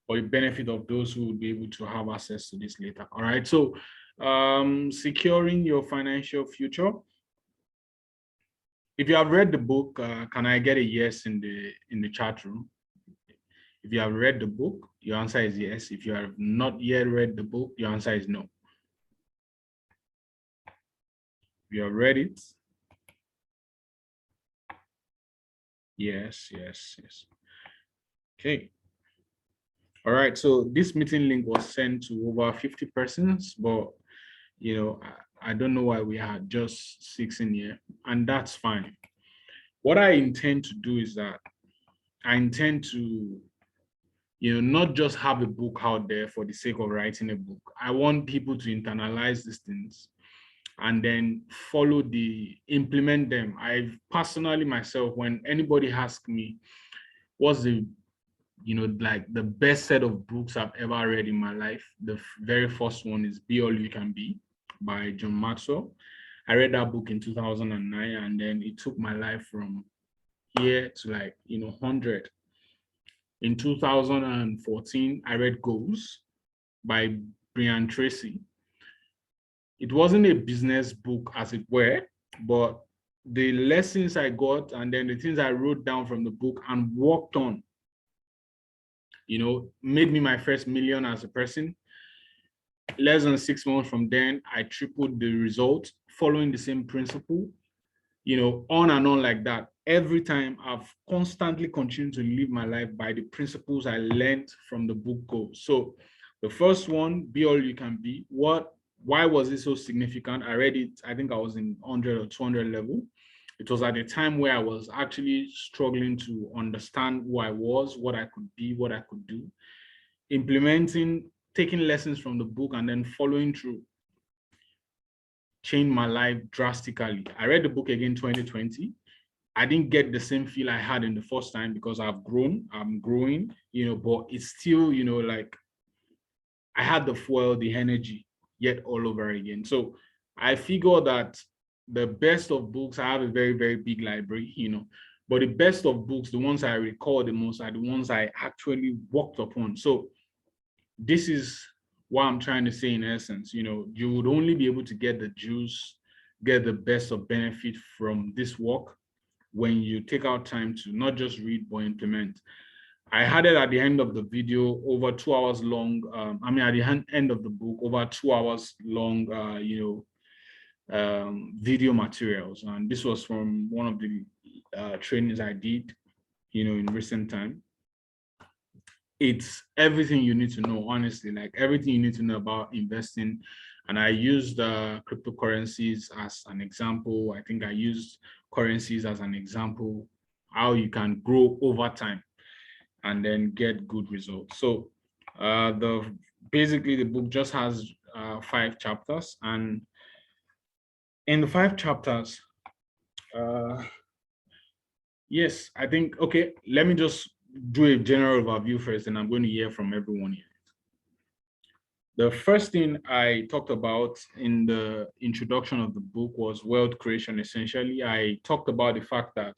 for the benefit of those who will be able to have access to this later. All right. So securing your financial future. If you have read the book, can I get a yes in the chat room? If you have read the book, your answer is yes. If you have not yet read the book, your answer is no. If you have read it, yes, yes, yes. Okay. All right. So this meeting link was sent to over 50 persons, but I don't know why we had just 6 in here, and that's fine. What I intend to do is that I intend to, not just have a book out there for the sake of writing a book. I want people to internalize these things and then implement them. I've personally myself, when anybody asks me, what's the, like the best set of books I've ever read in my life, the very first one is Be All You Can Be by John Maxwell. I read that book in 2009, and then it took my life from here to 100. In 2014, I read Goals by Brian Tracy. It wasn't a business book as it were, but the lessons I got and then the things I wrote down from the book and worked on, made me my first million as a person. Less than 6 months from then, I tripled the result following the same principle, on and on like that. Every time I've constantly continued to live my life by the principles I learned from the book Goals. So the first one, Be All You Can Be. Why was it so significant? I read it, I think I was in 100 or 200 level. It was at a time where I was actually struggling to understand who I was, what I could be, what I could do. Taking lessons from the book and then following through changed my life drastically. I read the book again 2020. I didn't get the same feel I had in the first time because I'm growing, but it's still, like I had the fuel, the energy yet all over again. So I figure that the best of books, I have a very, very big library, but the best of books, the ones I recall the most are the ones I actually worked upon. So this is what I'm trying to say in essence. You would only be able to get the juice, get the best of benefit from this work when you take out time to not just read but implement. I had it at the end of the video, over 2 hours long. At the end of the book, over 2 hours long, video materials. And this was from one of the trainings I did, in recent time. It's everything you need to know, honestly, like everything you need to know about investing. And I used cryptocurrencies as an example. I think I used currencies as an example, how you can grow over time and then get good results. So basically the book just has 5 chapters, and in the 5 chapters, yes, I think, okay, let me just do a general overview first, and I'm going to hear from everyone here. The first thing I talked about in the introduction of the book was wealth creation. Essentially, I talked about the fact that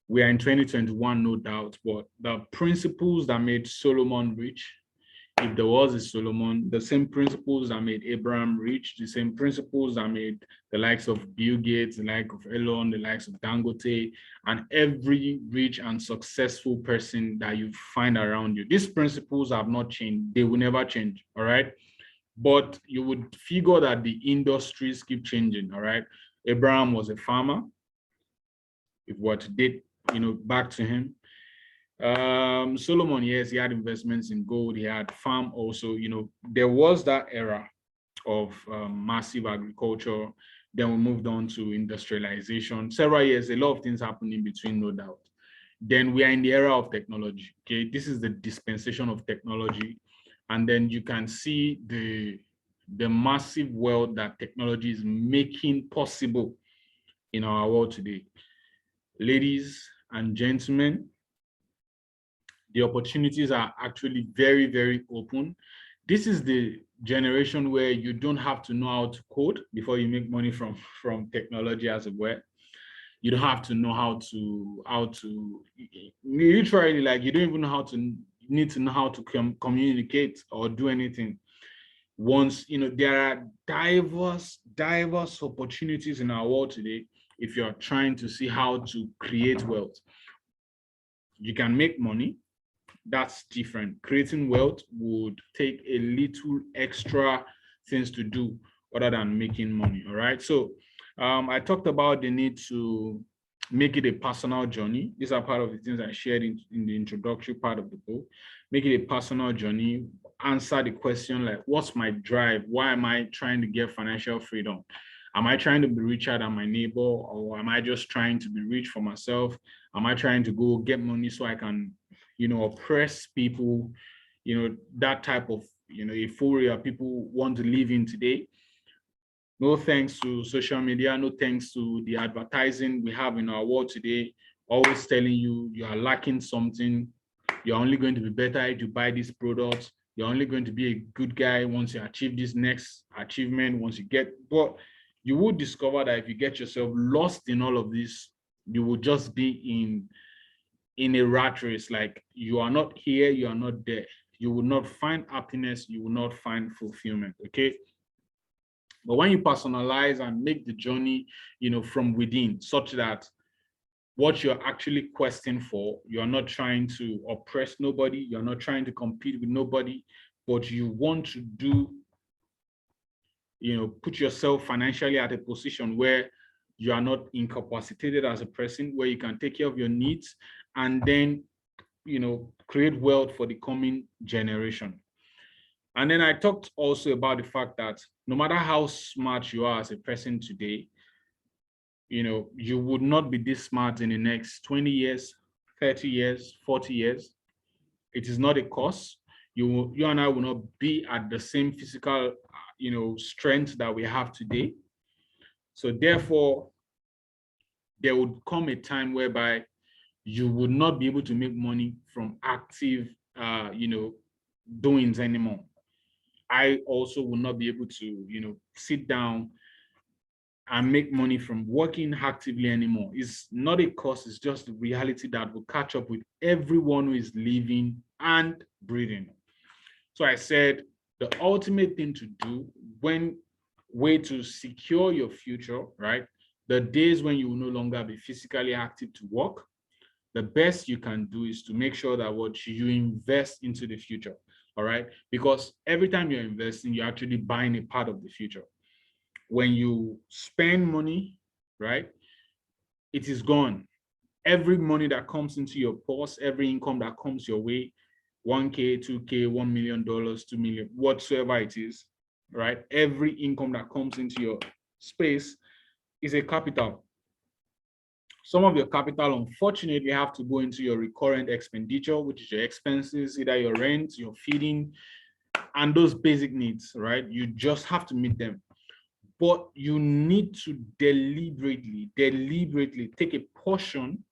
we are in 2021, no doubt, but the principles that made Solomon rich, if there was a Solomon, the same principles that made Abraham rich, the same principles that made the likes of Bill Gates, the likes of Elon, the likes of Dangote, and every rich and successful person that you find around you. These principles have not changed. They will never change, all right? But you would figure that the industries keep changing, all right? Abraham was a farmer. If what did, back to him. Solomon, yes, he had investments in gold, he had farm also. There was that era of massive agriculture. Then we moved on to industrialization. Several years, a lot of things happened in between, no doubt. Then we are in the era of technology. Okay, this is the dispensation of technology, and then you can see the massive wealth that technology is making possible in our world today. Ladies and gentlemen, the opportunities are actually very, very open. This is the generation where you don't have to know how to code before you make money from technology, as it were. You don't have to know how to literally, like, you don't even know how to need to know how to communicate or do anything. Once, there are diverse opportunities in our world today. If you're trying to see how to create wealth, you can make money. That's different. Creating wealth would take a little extra things to do other than making money. All right. So I talked about the need to make it a personal journey. These are part of the things I shared in the introductory part of the book. Make it a personal journey. Answer the question like, what's my drive? Why am I trying to get financial freedom? Am I trying to be richer than my neighbor, or am I just trying to be rich for myself? Am I trying to go get money so I can, oppress people? That type of, euphoria people want to live in today. No thanks to social media, no thanks to the advertising we have in our world today, always telling you you are lacking something. You're only going to be better if you buy this product. You're only going to be a good guy once you achieve this next achievement, once you get, but you will discover that if you get yourself lost in all of this, you will just be in a rat race. Like, you are not here, you are not there. You will not find happiness, you will not find fulfillment. Okay. But when you personalize and make the journey, from within, such that what you're actually questing for, you're not trying to oppress nobody, you're not trying to compete with nobody, but you want to do, put yourself financially at a position where you are not incapacitated as a person, where you can take care of your needs and then, create wealth for the coming generation. And then I talked also about the fact that no matter how smart you are as a person today, you would not be this smart in the next 20 years, 30 years, 40 years. It is not a course. You and I will not be at the same physical, strength that we have today. So therefore, there would come a time whereby you would not be able to make money from active, doings anymore. I also will not be able to, sit down and make money from working actively anymore. It's not a course, it's just the reality that will catch up with everyone who is living and breathing. So I said the ultimate thing to do, way to secure your future, right? The days when you will no longer be physically active to work, the best you can do is to make sure that what you invest into the future. All right. Because every time you're investing, you're actually buying a part of the future. When you spend money, right, it is gone. Every money that comes into your purse, every income that comes your way, 1K, 2K, $1 million, 2 million, whatsoever it is, right? Every income that comes into your space is a capital. Some of your capital, unfortunately, have to go into your recurrent expenditure, which is your expenses, either your rent, your feeding, and those basic needs, right? You just have to meet them. But you need to deliberately take a portion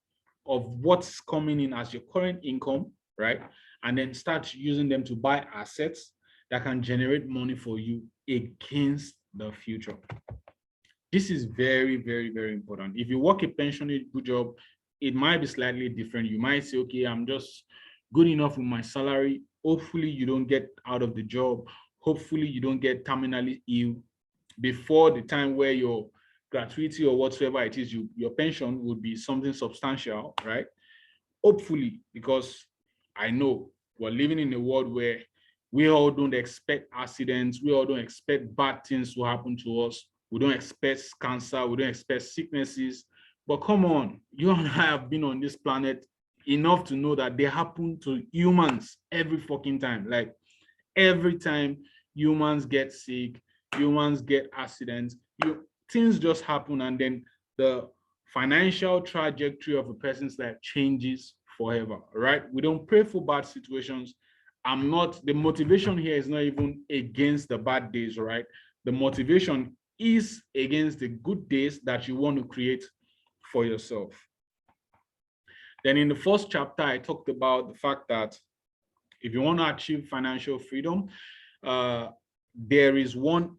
of what's coming in as your current income, right? And then start using them to buy assets that can generate money for you against the future. This is very, very, very important. If you work a pensionable job, it might be slightly different. You might say, okay, I'm just good enough with my salary. Hopefully you don't get out of the job. Hopefully you don't get terminally ill before the time where your gratuity or whatsoever it is, your pension would be something substantial, right? Hopefully, because I know we're living in a world where we all don't expect accidents. We all don't expect bad things to happen to us. We don't expect cancer. We don't expect sicknesses. But come on, you and I have been on this planet enough to know that they happen to humans every fucking time. Like, every time humans get sick, humans get accidents, things just happen, and then the financial trajectory of a person's life changes forever, right? We don't pray for bad situations. The motivation here is not even against the bad days, right? The motivation is against the good days that you want to create for yourself. Then in the first chapter, I talked about the fact that if you want to achieve financial freedom, there is one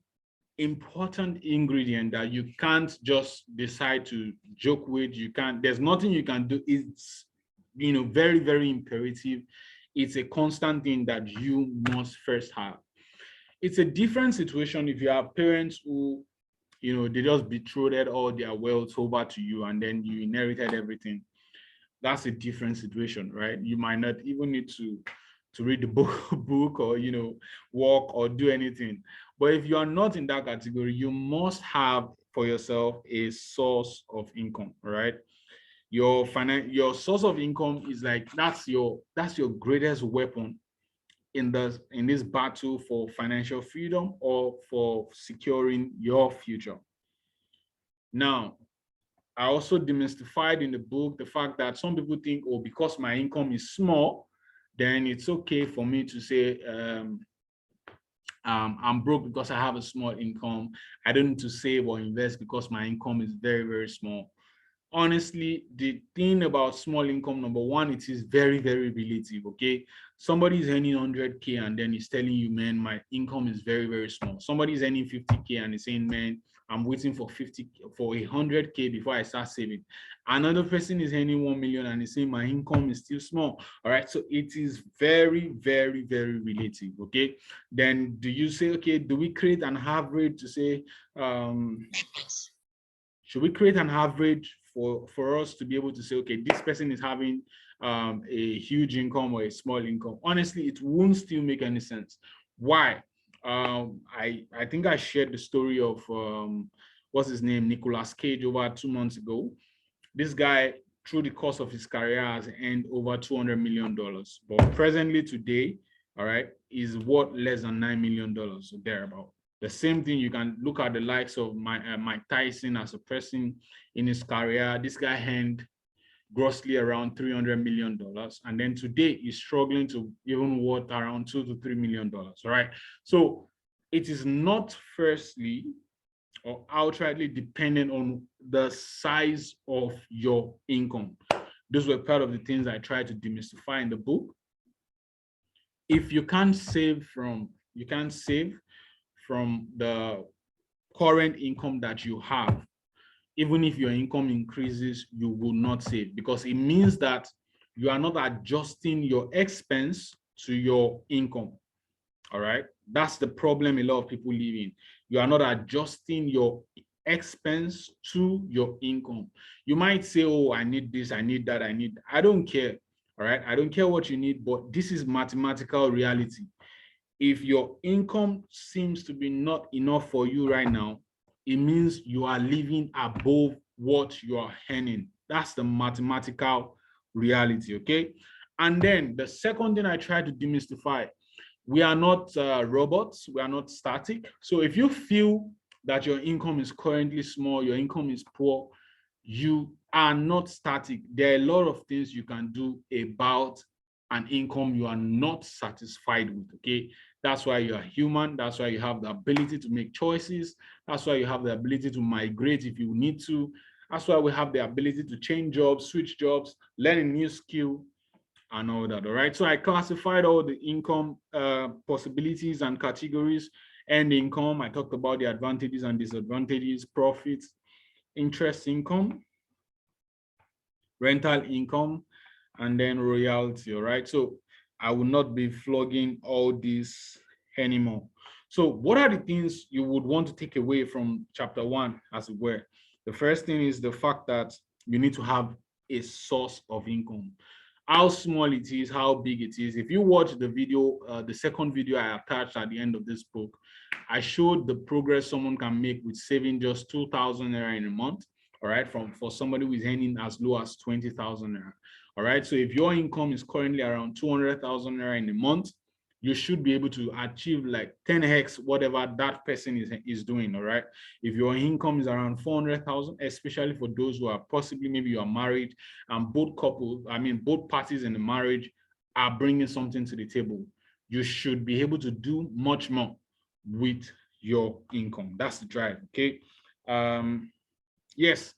important ingredient that you can't just decide to joke with. There's nothing you can do. It's, very, very imperative. it's a constant thing that you must first have. It's a different situation if you have parents who, they just betrothed all their wealth over to you and then you inherited everything. That's a different situation, right? You might not even need to read the book or, walk or do anything. But if you are not in that category, you must have for yourself a source of income, right? Your source of income is like that's your greatest weapon in this battle for financial freedom or for securing your future. Now, I also demystified in the book the fact that some people think, oh, because my income is small, then it's okay for me to say I'm broke because I have a small income. I don't need to save or invest because my income is very, very small. Honestly, the thing about small income, number one, it is very, very relative. Okay, somebody is earning 100K and then he's telling you, man, my income is very, very small. Somebody is earning 50K and he's saying, man, I'm waiting for 100K before I start saving. Another person is earning 1 million and he's saying my income is still small. All right, so it is very, very, very relative. Okay, then do you say, okay, do we create an average to say should we create an average for us to be able to say, okay, this person is having a huge income or a small income? Honestly, it won't still make any sense. Why? I think I shared the story of what's his name, Nicolas Cage, over 2 months ago. This guy, through the course of his career, has earned over $200 million. But presently today, all right, is worth less than $9 million, so thereabout. The same thing, you can look at the likes of Mike Tyson as a person in his career. This guy earned grossly around $300 million. And then today he's struggling to even worth around $2 to $3 million, right? So it is not firstly or outrightly dependent on the size of your income. Those were part of the things I tried to demystify in the book. If you can't save from the current income that you have, even if your income increases, you will not save, because it means that you are not adjusting your expense to your income. All right, that's the problem a lot of people live in. You are not adjusting your expense to your income. You might say, oh, I need this, I need that, I don't care. All right, I don't care what you need, but this is mathematical reality. If your income seems to be not enough for you right now, it means you are living above what you are earning. That's the mathematical reality, okay? And then the second thing I try to demystify, we are not robots, we are not static. So if you feel that your income is currently small, your income is poor, you are not static. There are a lot of things you can do about an income you are not satisfied with, okay? That's why you are human. That's why you have the ability to make choices. That's why you have the ability to migrate if you need to. That's why we have the ability to change jobs, switch jobs, learn a new skill, and all that, all right? So I classified all the income possibilities and categories. And income, I talked about the advantages and disadvantages, profits, interest income, rental income, and then royalty, all right? So I will not be flogging all this anymore. So what are the things you would want to take away from chapter 1, as it were? The first thing is the fact that you need to have a source of income. How small it is, how big it is. If you watch the video, the second video I attached at the end of this book, I showed the progress someone can make with saving just 2,000 naira in a month, all right, for somebody who is earning as low as 20,000 naira. All right, so if your income is currently around 200,000 naira in a month, you should be able to achieve like 10x whatever that person is doing. All right, if your income is around 400,000, especially for those who are possibly, maybe you are married and both parties in the marriage are bringing something to the table, you should be able to do much more with your income. That's the drive. Okay. Yes,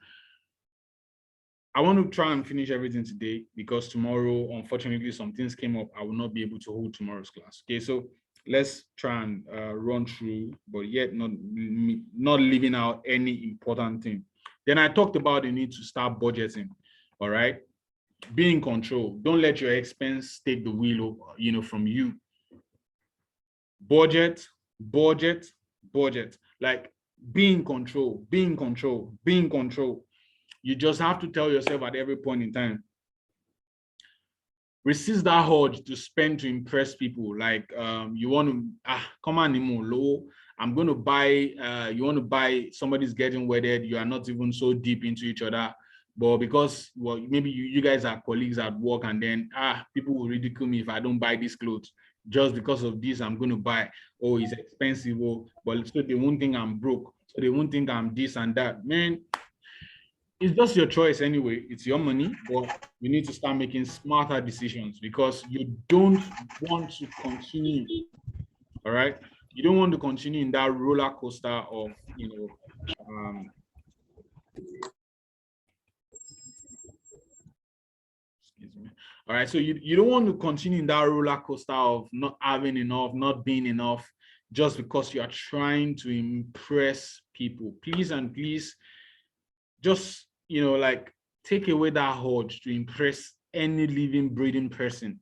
I want to try and finish everything today, because tomorrow, unfortunately, some things came up. I will not be able to hold tomorrow's class. Okay, so let's try and run through, but yet not leaving out any important thing. Then I talked about the need to start budgeting. All right. Be in control. Don't let your expense take the wheel, from you. Budget, budget, budget. Like, be in control, be in control, be in control. You just have to tell yourself at every point in time. Resist that urge to spend to impress people. Like, you want to, come on, low. I'm going to buy, you want to buy, somebody's getting wedded. You are not even so deep into each other. But because, well, maybe you guys are colleagues at work, and then, people will ridicule me if I don't buy these clothes. Just because of this, I'm going to buy. Oh, it's expensive. Oh, but so they won't think I'm broke. So they won't think I'm this and that. Man, it's just your choice anyway. It's your money, but you need to start making smarter decisions, because you don't want to continue. All right. You don't want to continue in that roller coaster of, excuse me. All right. So you don't want to continue in that roller coaster of not having enough, not being enough, just because you are trying to impress people. Please and please, just, like, take away that urge to impress any living, breathing person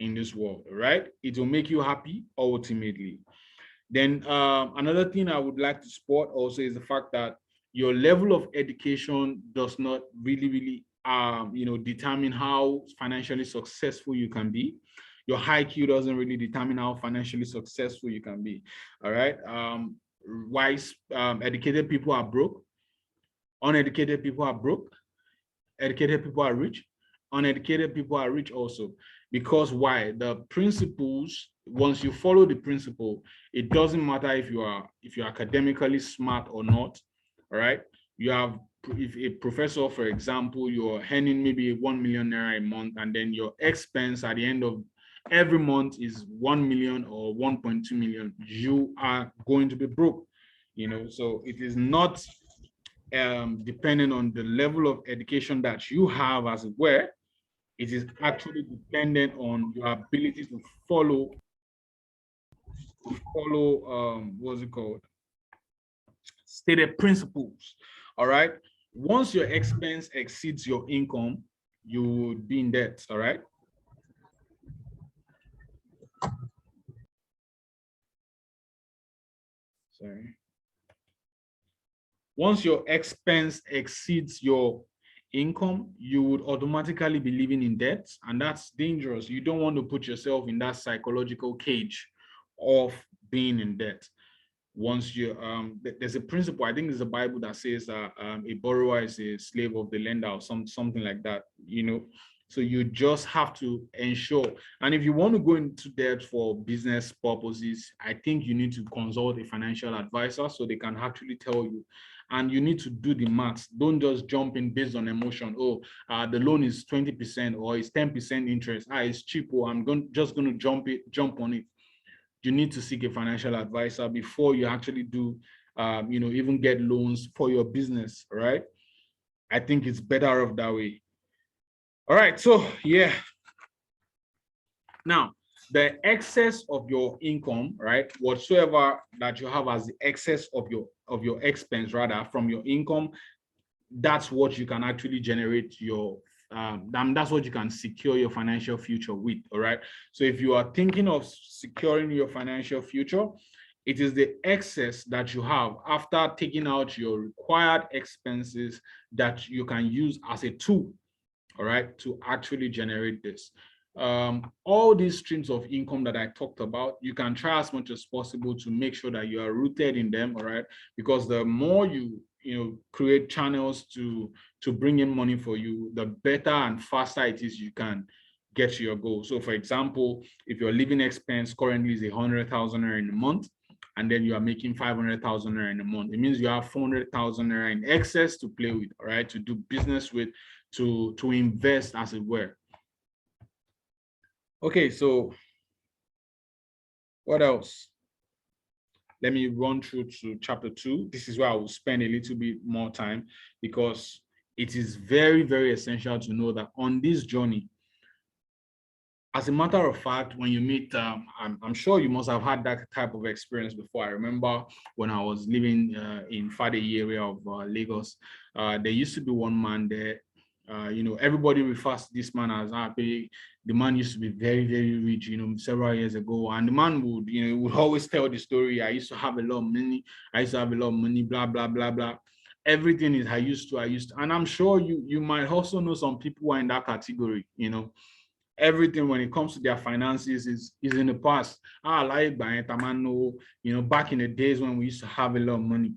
in this world, right? It will make you happy ultimately. Then another thing I would like to spot also is the fact that your level of education does not really, determine how financially successful you can be. Your IQ doesn't really determine how financially successful you can be. All right. Wise, educated people are broke. Uneducated people are broke. Educated people are rich. Uneducated people are rich also. Because why? The principles, once you follow the principle, it doesn't matter if you're academically smart or not. All right. You have, if a professor, for example, you're earning maybe 1 million naira a month, and then your expense at the end of every month is 1 million or 1.2 million, you are going to be broke. So it is not depending on the level of education that you have, as it were. It is actually dependent on your ability to follow what's it called? Stated principles. All right. Once your expense exceeds your income, you would be in debt. All right. Sorry. Once your expense exceeds your income, you would automatically be living in debt, and that's dangerous. You don't want to put yourself in that psychological cage of being in debt. Once you there's a principle, I think there's a Bible that says that a borrower is a slave of the lender, or something like that. So you just have to ensure. And if you want to go into debt for business purposes, I think you need to consult a financial advisor so they can actually tell you. And you need to do the maths. Don't just jump in based on emotion. Oh, the loan is 20% or it's 10% interest. It's cheap. Oh, just going to jump on it. You need to seek a financial advisor before you actually do, even get loans for your business, right? I think it's better off that way. All right, so yeah. Now, the excess of your income, right, whatsoever that you have as the excess of your expense, rather, from your income, that's what you can actually generate your that's what you can secure your financial future with. All right. So if you are thinking of securing your financial future, it is the excess that you have after taking out your required expenses that you can use as a tool, all right, to actually generate this. All these streams of income that I talked about, you can try as much as possible to make sure that you are rooted in them, all right? Because the more you create channels to bring in money for you, the better and faster it is you can get to your goal. So for example, if your living expense currently is 100,000 naira in a month, and then you are making 500,000 naira in a month, it means you have 400,000 naira in excess to play with, all right, to do business with, to invest, as it were. Okay, so what else? Let me run through to chapter 2. This is where I will spend a little bit more time, because it is very, very essential to know that on this journey, as a matter of fact, when you meet, I'm sure you must have had that type of experience before. I remember when I was living in Fadeyi area of Lagos, there used to be one man there. You know, everybody refers to this man as happy. The man used to be very, very rich, you know, several years ago. And the man would, you know, would always tell the story. I used to have a lot of money. I used to have a lot of money, blah, blah, blah, blah. Everything is I used to. And I'm sure you might also know some people who are in that category, you know. Everything when it comes to their finances is in the past. Like you know, back in the days when we used to have a lot of money.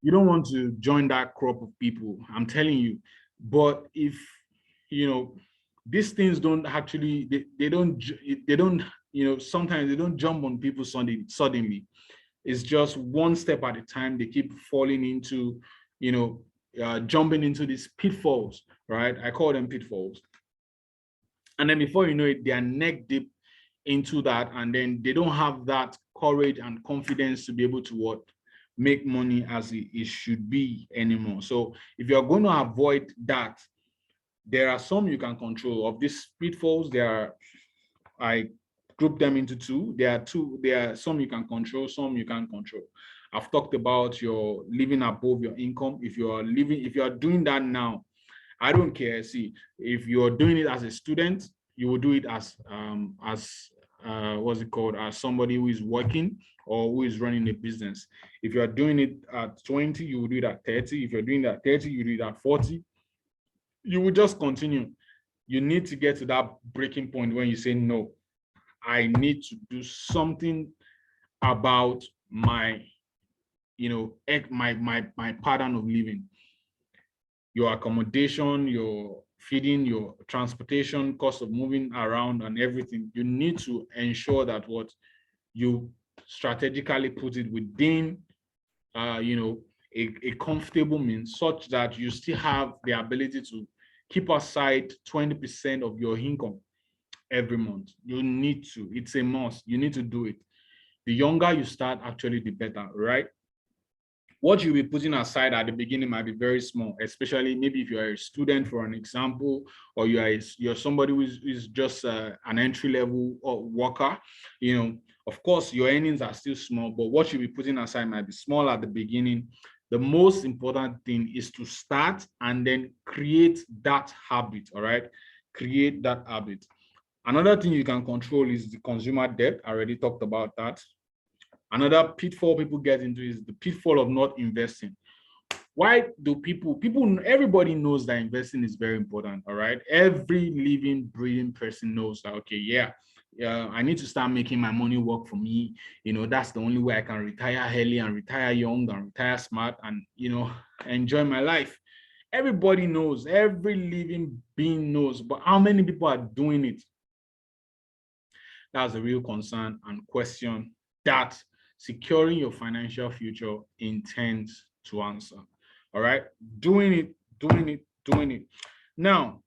You don't want to join that crop of people, I'm telling you. But if, you know, these things don't actually, they don't, you know, sometimes they don't jump on people suddenly. It's just one step at a time. They keep falling into, you know, jumping into these pitfalls, right? I call them pitfalls. And then before you know it, they are neck deep into that, and then they don't have that courage and confidence to be able to what make money as it should be anymore. So if you're going to avoid that, there are some you can control. Of these pitfalls, I group them into two. There are some you can control, some you can't control. I've talked about your living above your income. If you are doing that now, I don't care. See, if you're doing it as a student, you will do it as what's it called, as somebody who is working or who is running a business. If you are doing it at 20, you will do it at 30. If you're doing that at 30, you do it at 40. You will just continue. You need to get to that breaking point when you say, no, I need to do something about my, you know, my pattern of living. Your accommodation, your feeding, your transportation, cost of moving around and everything. You need to ensure that what you strategically put it within, you know, a comfortable means, such that you still have the ability to keep aside 20% of your income every month. You need to. It's a must. You need to do it. The younger you start, actually, the better, right? What you'll be putting aside at the beginning might be very small, especially maybe if you're a student, for an example, or you're somebody who is just an entry level worker. You know, of course, your earnings are still small, but what you'll be putting aside might be small at the beginning. The most important thing is to start and then create that habit. All right, create that habit. Another thing you can control is the consumer debt. I already talked about that. Another pitfall people get into is the pitfall of not investing. Why do everybody knows that investing is very important, all right? Every living, breathing person knows that, okay, yeah, I need to start making my money work for me. You know, that's the only way I can retire early and retire young and retire smart and, you know, enjoy my life. Everybody knows, every living being knows, but how many people are doing it? That's the real concern and question that securing your financial future intends to answer. All right, doing it. Now,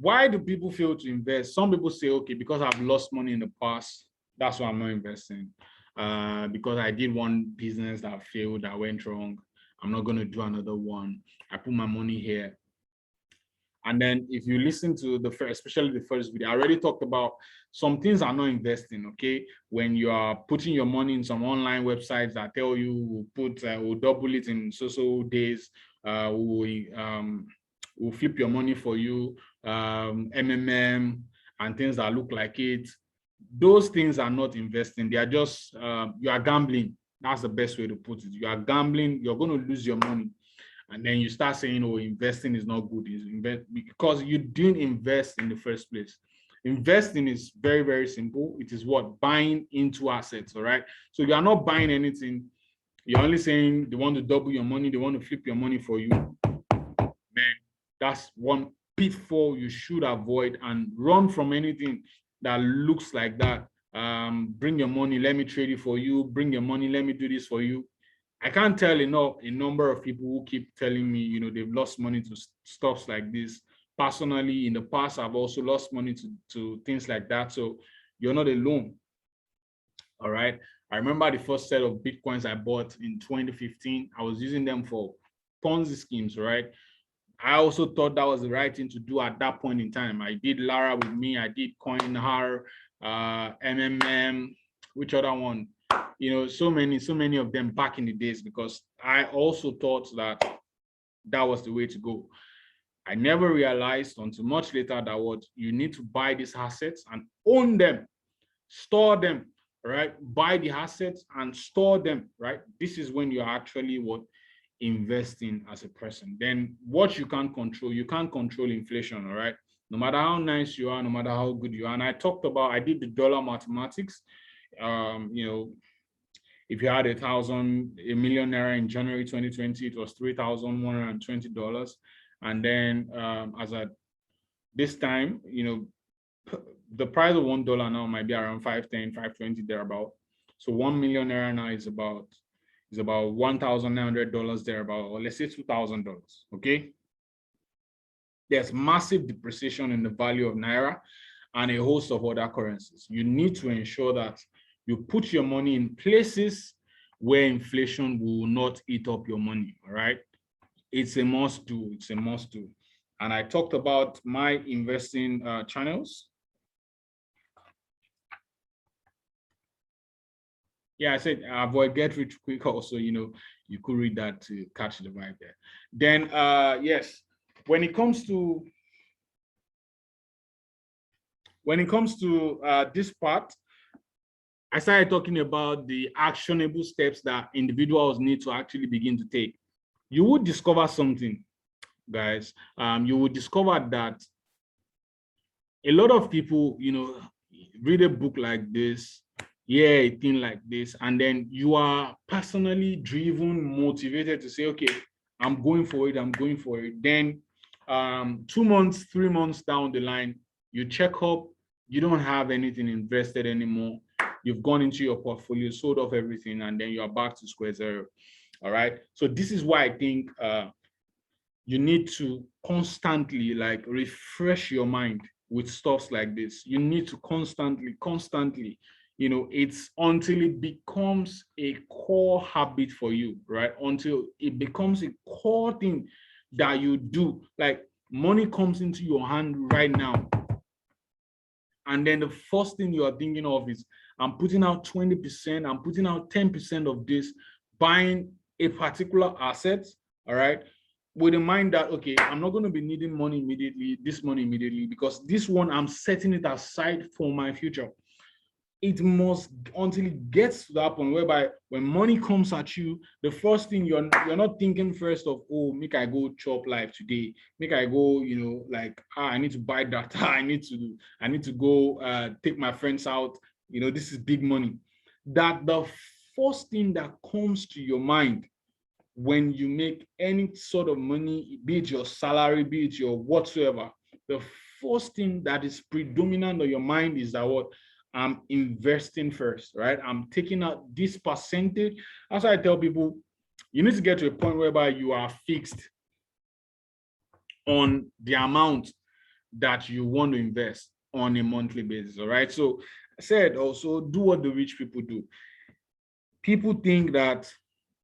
why do people fail to invest? Some people say, okay, because I've lost money in the past, that's why I'm not investing. Because I did one business that failed, that went wrong, I'm not going to do another one. I put my money here. And then if you listen to the first, especially the first video, I already talked about some things are not investing, okay? When you are putting your money in some online websites that tell you we'll double it in so days, we'll flip your money for you, MMM and things that look like it. Those things are not investing. They are just, you are gambling. That's the best way to put it. You are gambling, you're going to lose your money. And then you start saying, oh, investing is not good. Because you didn't invest in the first place. Investing is very, very simple. It is what? Buying into assets, all right? So you are not buying anything. You're only saying they want to double your money. They want to flip your money for you. Man, that's one pitfall you should avoid and run from anything that looks like that. Bring your money, let me trade it for you. Bring your money, let me do this for you. I can't tell enough a number of people who keep telling me, you know, they've lost money to stuff like this. Personally, in the past, I've also lost money to things like that. So you're not alone. All right. I remember the first set of Bitcoins I bought in 2015. I was using them for Ponzi schemes, right? I also thought that was the right thing to do at that point in time. I did Lara with me. I did CoinHar, MMM, which other one? You know, so many of them back in the days, because I also thought that that was the way to go. I never realized until much later that what you need to buy these assets and own them, store them, right? Buy the assets and store them, right? This is when you're actually what investing as a person. Then what you can't control inflation, all right? No matter how nice you are, no matter how good you are. And I did the dollar mathematics. You know, if you had a million naira in January 2020, it was $3,120. And then as at this time, you know, the price of $1 now might be around 510, 520 thereabout. So 1 million naira now is about $1,900 thereabout, or let's say $2,000. Okay. There's massive depreciation in the value of naira and a host of other currencies. You need to ensure that you put your money in places where inflation will not eat up your money. All right. It's a must do. It's a must do. And I talked about my investing channels. Yeah, I said avoid get rich quick also, you know, you could read that to catch the vibe there. Then, yes, when it comes to this part, I started talking about the actionable steps that individuals need to actually begin to take. You would discover something, guys. You would discover that a lot of people, you know, read a book like this, a thing like this, and then you are personally driven, motivated to say, okay, I'm going for it. Then 2 months, 3 months down the line, you check up, you don't have anything invested anymore. You've gone into your portfolio, sold off everything, and then you're back to square zero. All right. So this is why I think you need to constantly like refresh your mind with stuffs like this. You need to constantly, you know, it's until it becomes a core habit for you, right? Until it becomes a core thing that you do. Like money comes into your hand right now, and then the first thing you are thinking of is, I'm putting out 20%, I'm putting out 10% of this, buying a particular asset, all right? With in mind that, okay, I'm not going to be needing money immediately, because this one, I'm setting it aside for my future. It must, until it gets to that point whereby when money comes at you, the first thing you're not thinking first of, oh, make I go chop life today, make I go, you know, like, I need to buy data, I need to go take my friends out, you know, this is big money. That the first thing that comes to your mind when you make any sort of money, be it your salary, be it your whatsoever, the first thing that is predominant on your mind is that what? I'm investing first, right? I'm taking out this percentage. That's why I tell people, you need to get to a point whereby you are fixed on the amount that you want to invest on a monthly basis, all right? So I said also, do what the rich people do. People think that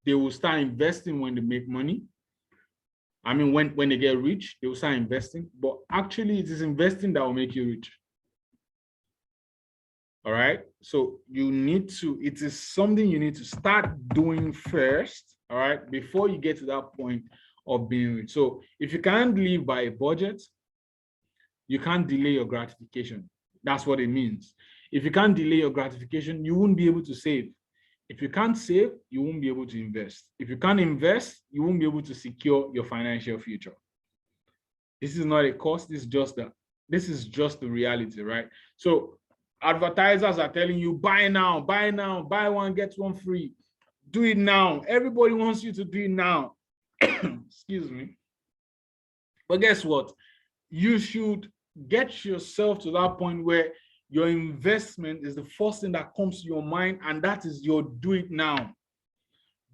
they will start investing when they make money. I mean, when they get rich, they will start investing, but actually it is investing that will make you rich. All right. So it is something you need to start doing first, all right, before you get to that point of being rich. So if you can't live by a budget, you can't delay your gratification. That's what it means. If you can't delay your gratification, you won't be able to save. If you can't save, you won't be able to invest. If you can't invest, you won't be able to secure your financial future. This is not a cost. This is just the reality, right? So advertisers are telling you, buy now, buy one, get one free. Do it now. Everybody wants you to do it now. Excuse me. But guess what? You should get yourself to that point where your investment is the first thing that comes to your mind, and that is your do it now.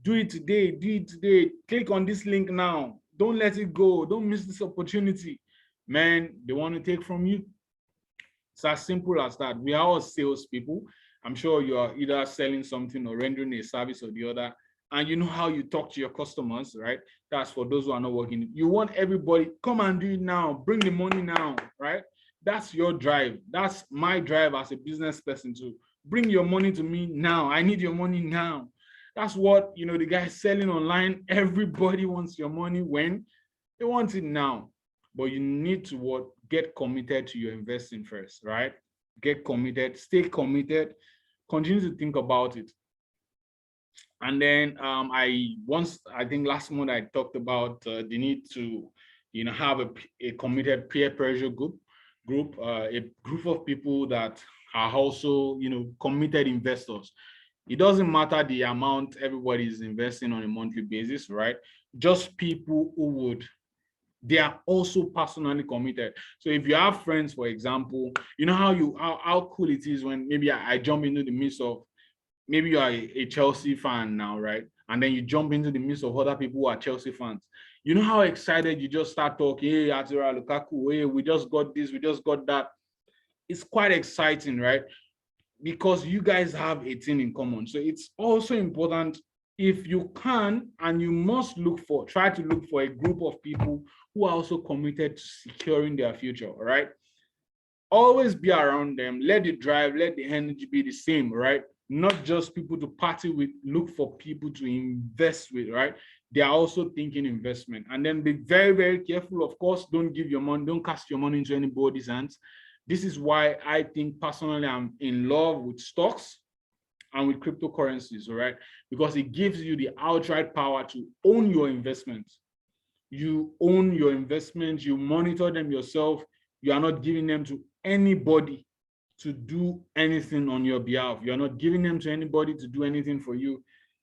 Do it today, do it today. Click on this link now. Don't let it go. Don't miss this opportunity. Man, they want to take from you. It's as simple as that. We are all salespeople. I'm sure you are either selling something or rendering a service or the other. And you know how you talk to your customers, right? That's for those who are not working. You want everybody, come and do it now. Bring the money now, right? That's your drive. That's my drive as a business person too. Bring your money to me now. I need your money now. That's what, the guy selling online. Everybody wants your money when they want it now. But you need to what? Get committed to your investing first, right? Get committed, stay committed, continue to think about it. And then I think last month I talked about the need to, have a committed peer pressure group, a group of people that are also, committed investors. It doesn't matter the amount everybody is investing on a monthly basis, right? Just people who would, they are also personally committed. So if you have friends, for example, you know how cool it is when maybe I jump into the midst of, maybe you are a Chelsea fan now, right? And then you jump into the midst of other people who are Chelsea fans. You know how excited you just start talking, hey, Atira Lukaku, hey, we just got this, we just got that. It's quite exciting, right? Because you guys have a thing in common. So it's also important, if you can, and you must try to look for a group of people who are also committed to securing their future, all right? Always be around them. Let the drive, let the energy be the same, right? Not just people to party with, look for people to invest with, right? They are also thinking investment. And then be very, very careful. Of course, don't give your money, don't cast your money into anybody's hands. This is why I think personally I'm in love with stocks and with cryptocurrencies, all right? Because it gives you the outright power to own your investments. You own your investments, you monitor them yourself. You are not giving them to anybody to do anything on your behalf. You're not giving them to anybody to do anything for you.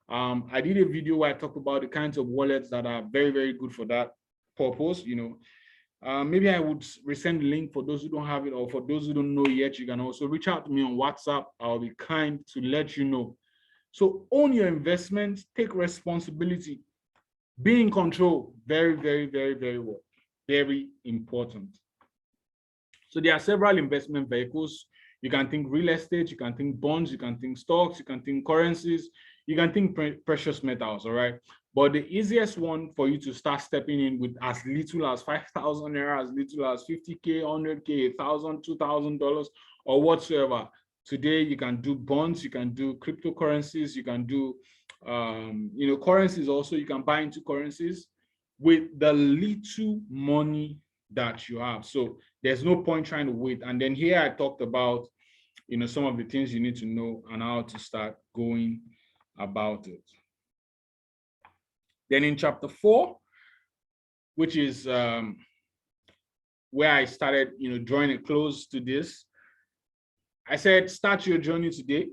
I did a video where I talked about the kinds of wallets that are very, very good for that purpose. Maybe I would resend the link for those who don't have it, or for those who don't know yet, you can also reach out to me on WhatsApp. I'll be kind to let you know. So own your investments, take responsibility, be in control. Very, very, very, very well. Very important. So there are several investment vehicles. You can think real estate, you can think bonds, you can think stocks, you can think currencies, you can think precious metals, all right? But the easiest one for you to start stepping in with as little as 5,000 naira, as little as 50K, 100K, $1,000, $2,000, or whatsoever. Today, you can do bonds, you can do cryptocurrencies, you can do, currencies also. You can buy into currencies with the little money that you have. So there's no point trying to wait. And then here I talked about, some of the things you need to know and how to start going about it. Then in chapter 4, which is where I started, drawing a close to this, I said, start your journey today.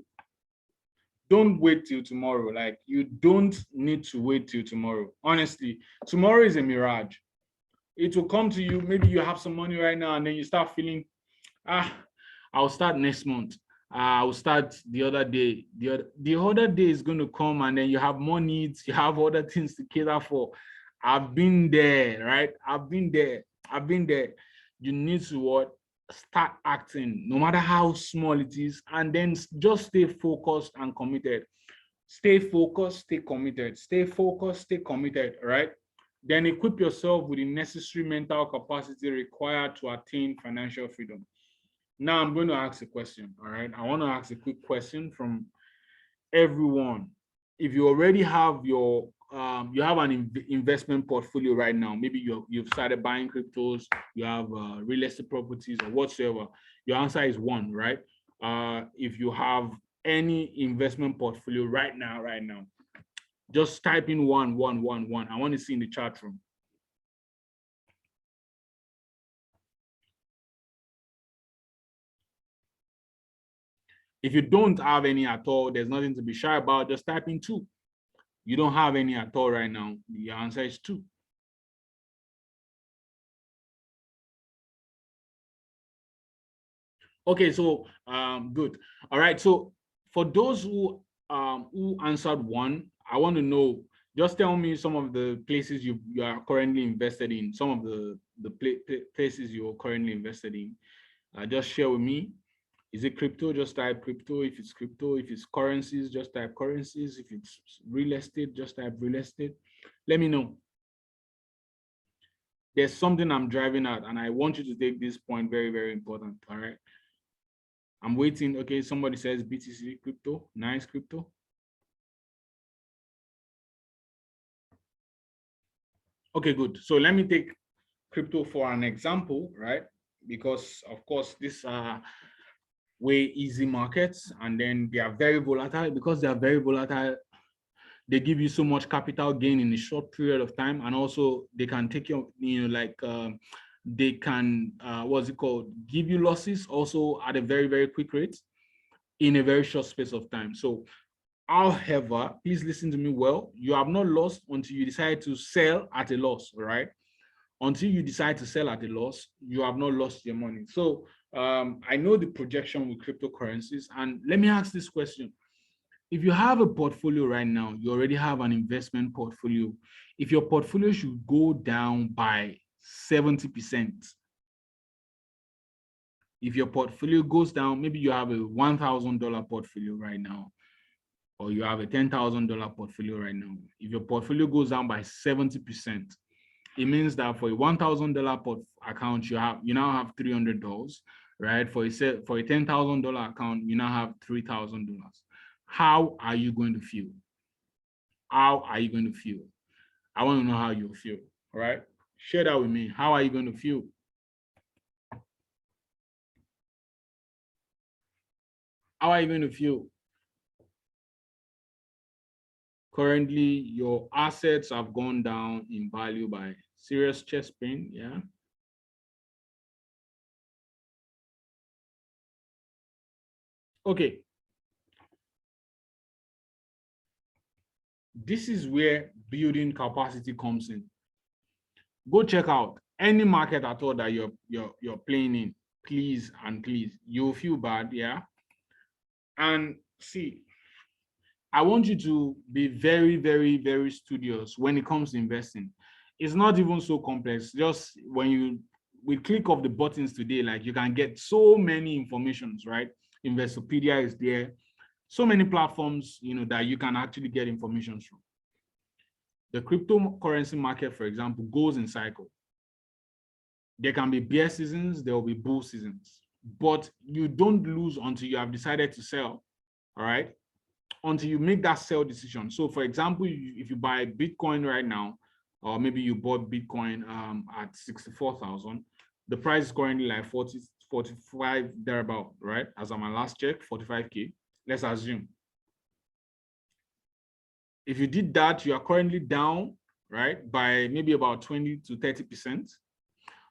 Don't wait till tomorrow. Like, you don't need to wait till tomorrow. Honestly, tomorrow is a mirage. It will come to you. Maybe you have some money right now, and then you start feeling, I'll start next month. I'll start the other day. The other day is going to come, and then you have more needs. You have other things to cater for. I've been there, right? I've been there. You need to what? Start acting, no matter how small it is, and then just stay focused and committed. Stay focused, stay committed. Stay focused, stay committed, right? Then equip yourself with the necessary mental capacity required to attain financial freedom. Now I'm going to ask a question, all right? I want to ask a quick question from everyone. If you already have you have an investment portfolio right now, maybe you've started buying cryptos, you have real estate properties or whatsoever, your answer is 1, right? If you have any investment portfolio right now, just type in 1, 1, 1, 1. I want to see in the chat room. If you don't have any at all, there's nothing to be shy about. Just type in 2. You don't have any at all right now. The answer is 2. Okay, so good. All right. So for those who answered 1, I want to know. Just tell me some of the places you are currently invested in. Some of the places you are currently invested in. Just share with me. Is it crypto? Just type crypto. If it's crypto, if it's currencies, just type currencies. If it's real estate, just type real estate. Let me know. There's something I'm driving at, and I want you to take this point very, very important. All right. I'm waiting. Okay, somebody says BTC crypto. Nice crypto. Okay, good. So let me take crypto for an example, right? Because of course, these are way easy markets, and then they are very volatile. Because they are very volatile, they give you so much capital gain in a short period of time, and also they can take your, they can what's it called, give you losses also at a very, very quick rate in a very short space of time. So however, please listen to me well, you have not lost until you decide to sell at a loss. All right, until you decide to sell at a loss, you have not lost your money. So I know the projection with cryptocurrencies, and let me ask this question. If you have a portfolio right now, you already have an investment portfolio. If your portfolio should go down by 70%, if your portfolio goes down, maybe you have a $1,000 portfolio right now, or you have a $10,000 portfolio right now. If your portfolio goes down by 70%, it means that for a $1,000 account, you now have $300, right? For a $10,000 account, you now have $3,000. How are you going to feel? How are you going to feel? I want to know how you feel. All right, share that with me. How are you going to feel? How are you going to feel? Currently, your assets have gone down in value by serious chest pain. Yeah. Okay. This is where building capacity comes in. Go check out any market at all that you're playing in. Please and please, you'll feel bad. Yeah. And see, I want you to be very, very, very studious when it comes to investing. It's not even so complex. Just when we click off the buttons today, like you can get so many informations, right? Investopedia is there. So many platforms, that you can actually get information from. The cryptocurrency market, for example, goes in cycle. There can be bear seasons, there will be bull seasons, but you don't lose until you have decided to sell. All right, until you make that sell decision. So for example, if you buy Bitcoin right now, or maybe you bought Bitcoin at 64,000, the price is currently like 40, 45 thereabout, right? As of my last check, 45K, let's assume. If you did that, you are currently down, right, by maybe about 20 to 30%.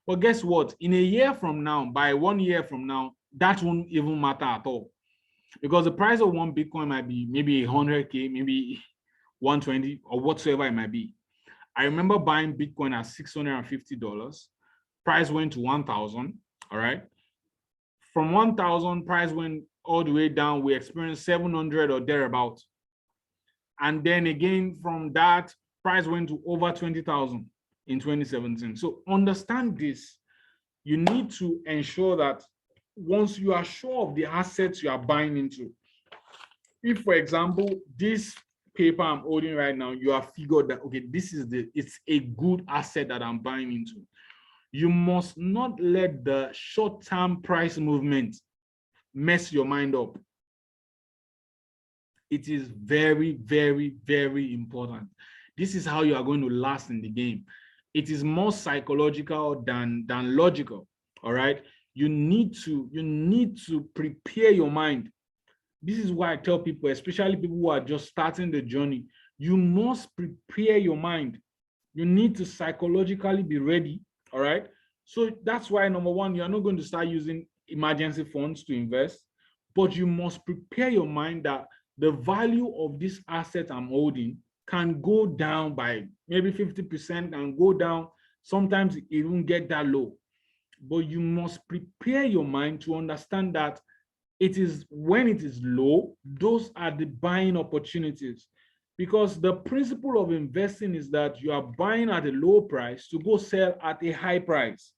But guess what? In a year from now, by 1 year from now, that won't even matter at all. Because the price of one Bitcoin might be maybe 100K, maybe 120, or whatsoever it might be. I remember buying Bitcoin at $650. Price went to 1,000. All right. From 1,000, price went all the way down. We experienced 700 or thereabout. And then again, from that, price went to over 20,000 in 2017. So understand this. You need to ensure that once you are sure of the assets you are buying into, if, for example, this paper I'm holding right now, you have figured that, okay, it's a good asset that I'm buying into. You must not let the short-term price movement mess your mind up. It is very, very, very important. This is how you are going to last in the game. It is more psychological than logical. All right. You need to prepare your mind. This is why I tell people, especially people who are just starting the journey, you must prepare your mind. You need to psychologically be ready. All right. So that's why, number one, you're not going to start using emergency funds to invest, but you must prepare your mind that the value of this asset I'm holding can go down by maybe 50% and go down. Sometimes it won't get that low. But you must prepare your mind to understand that it is when it is low, those are the buying opportunities. Because the principle of investing is that you are buying at a low price to go sell at a high price.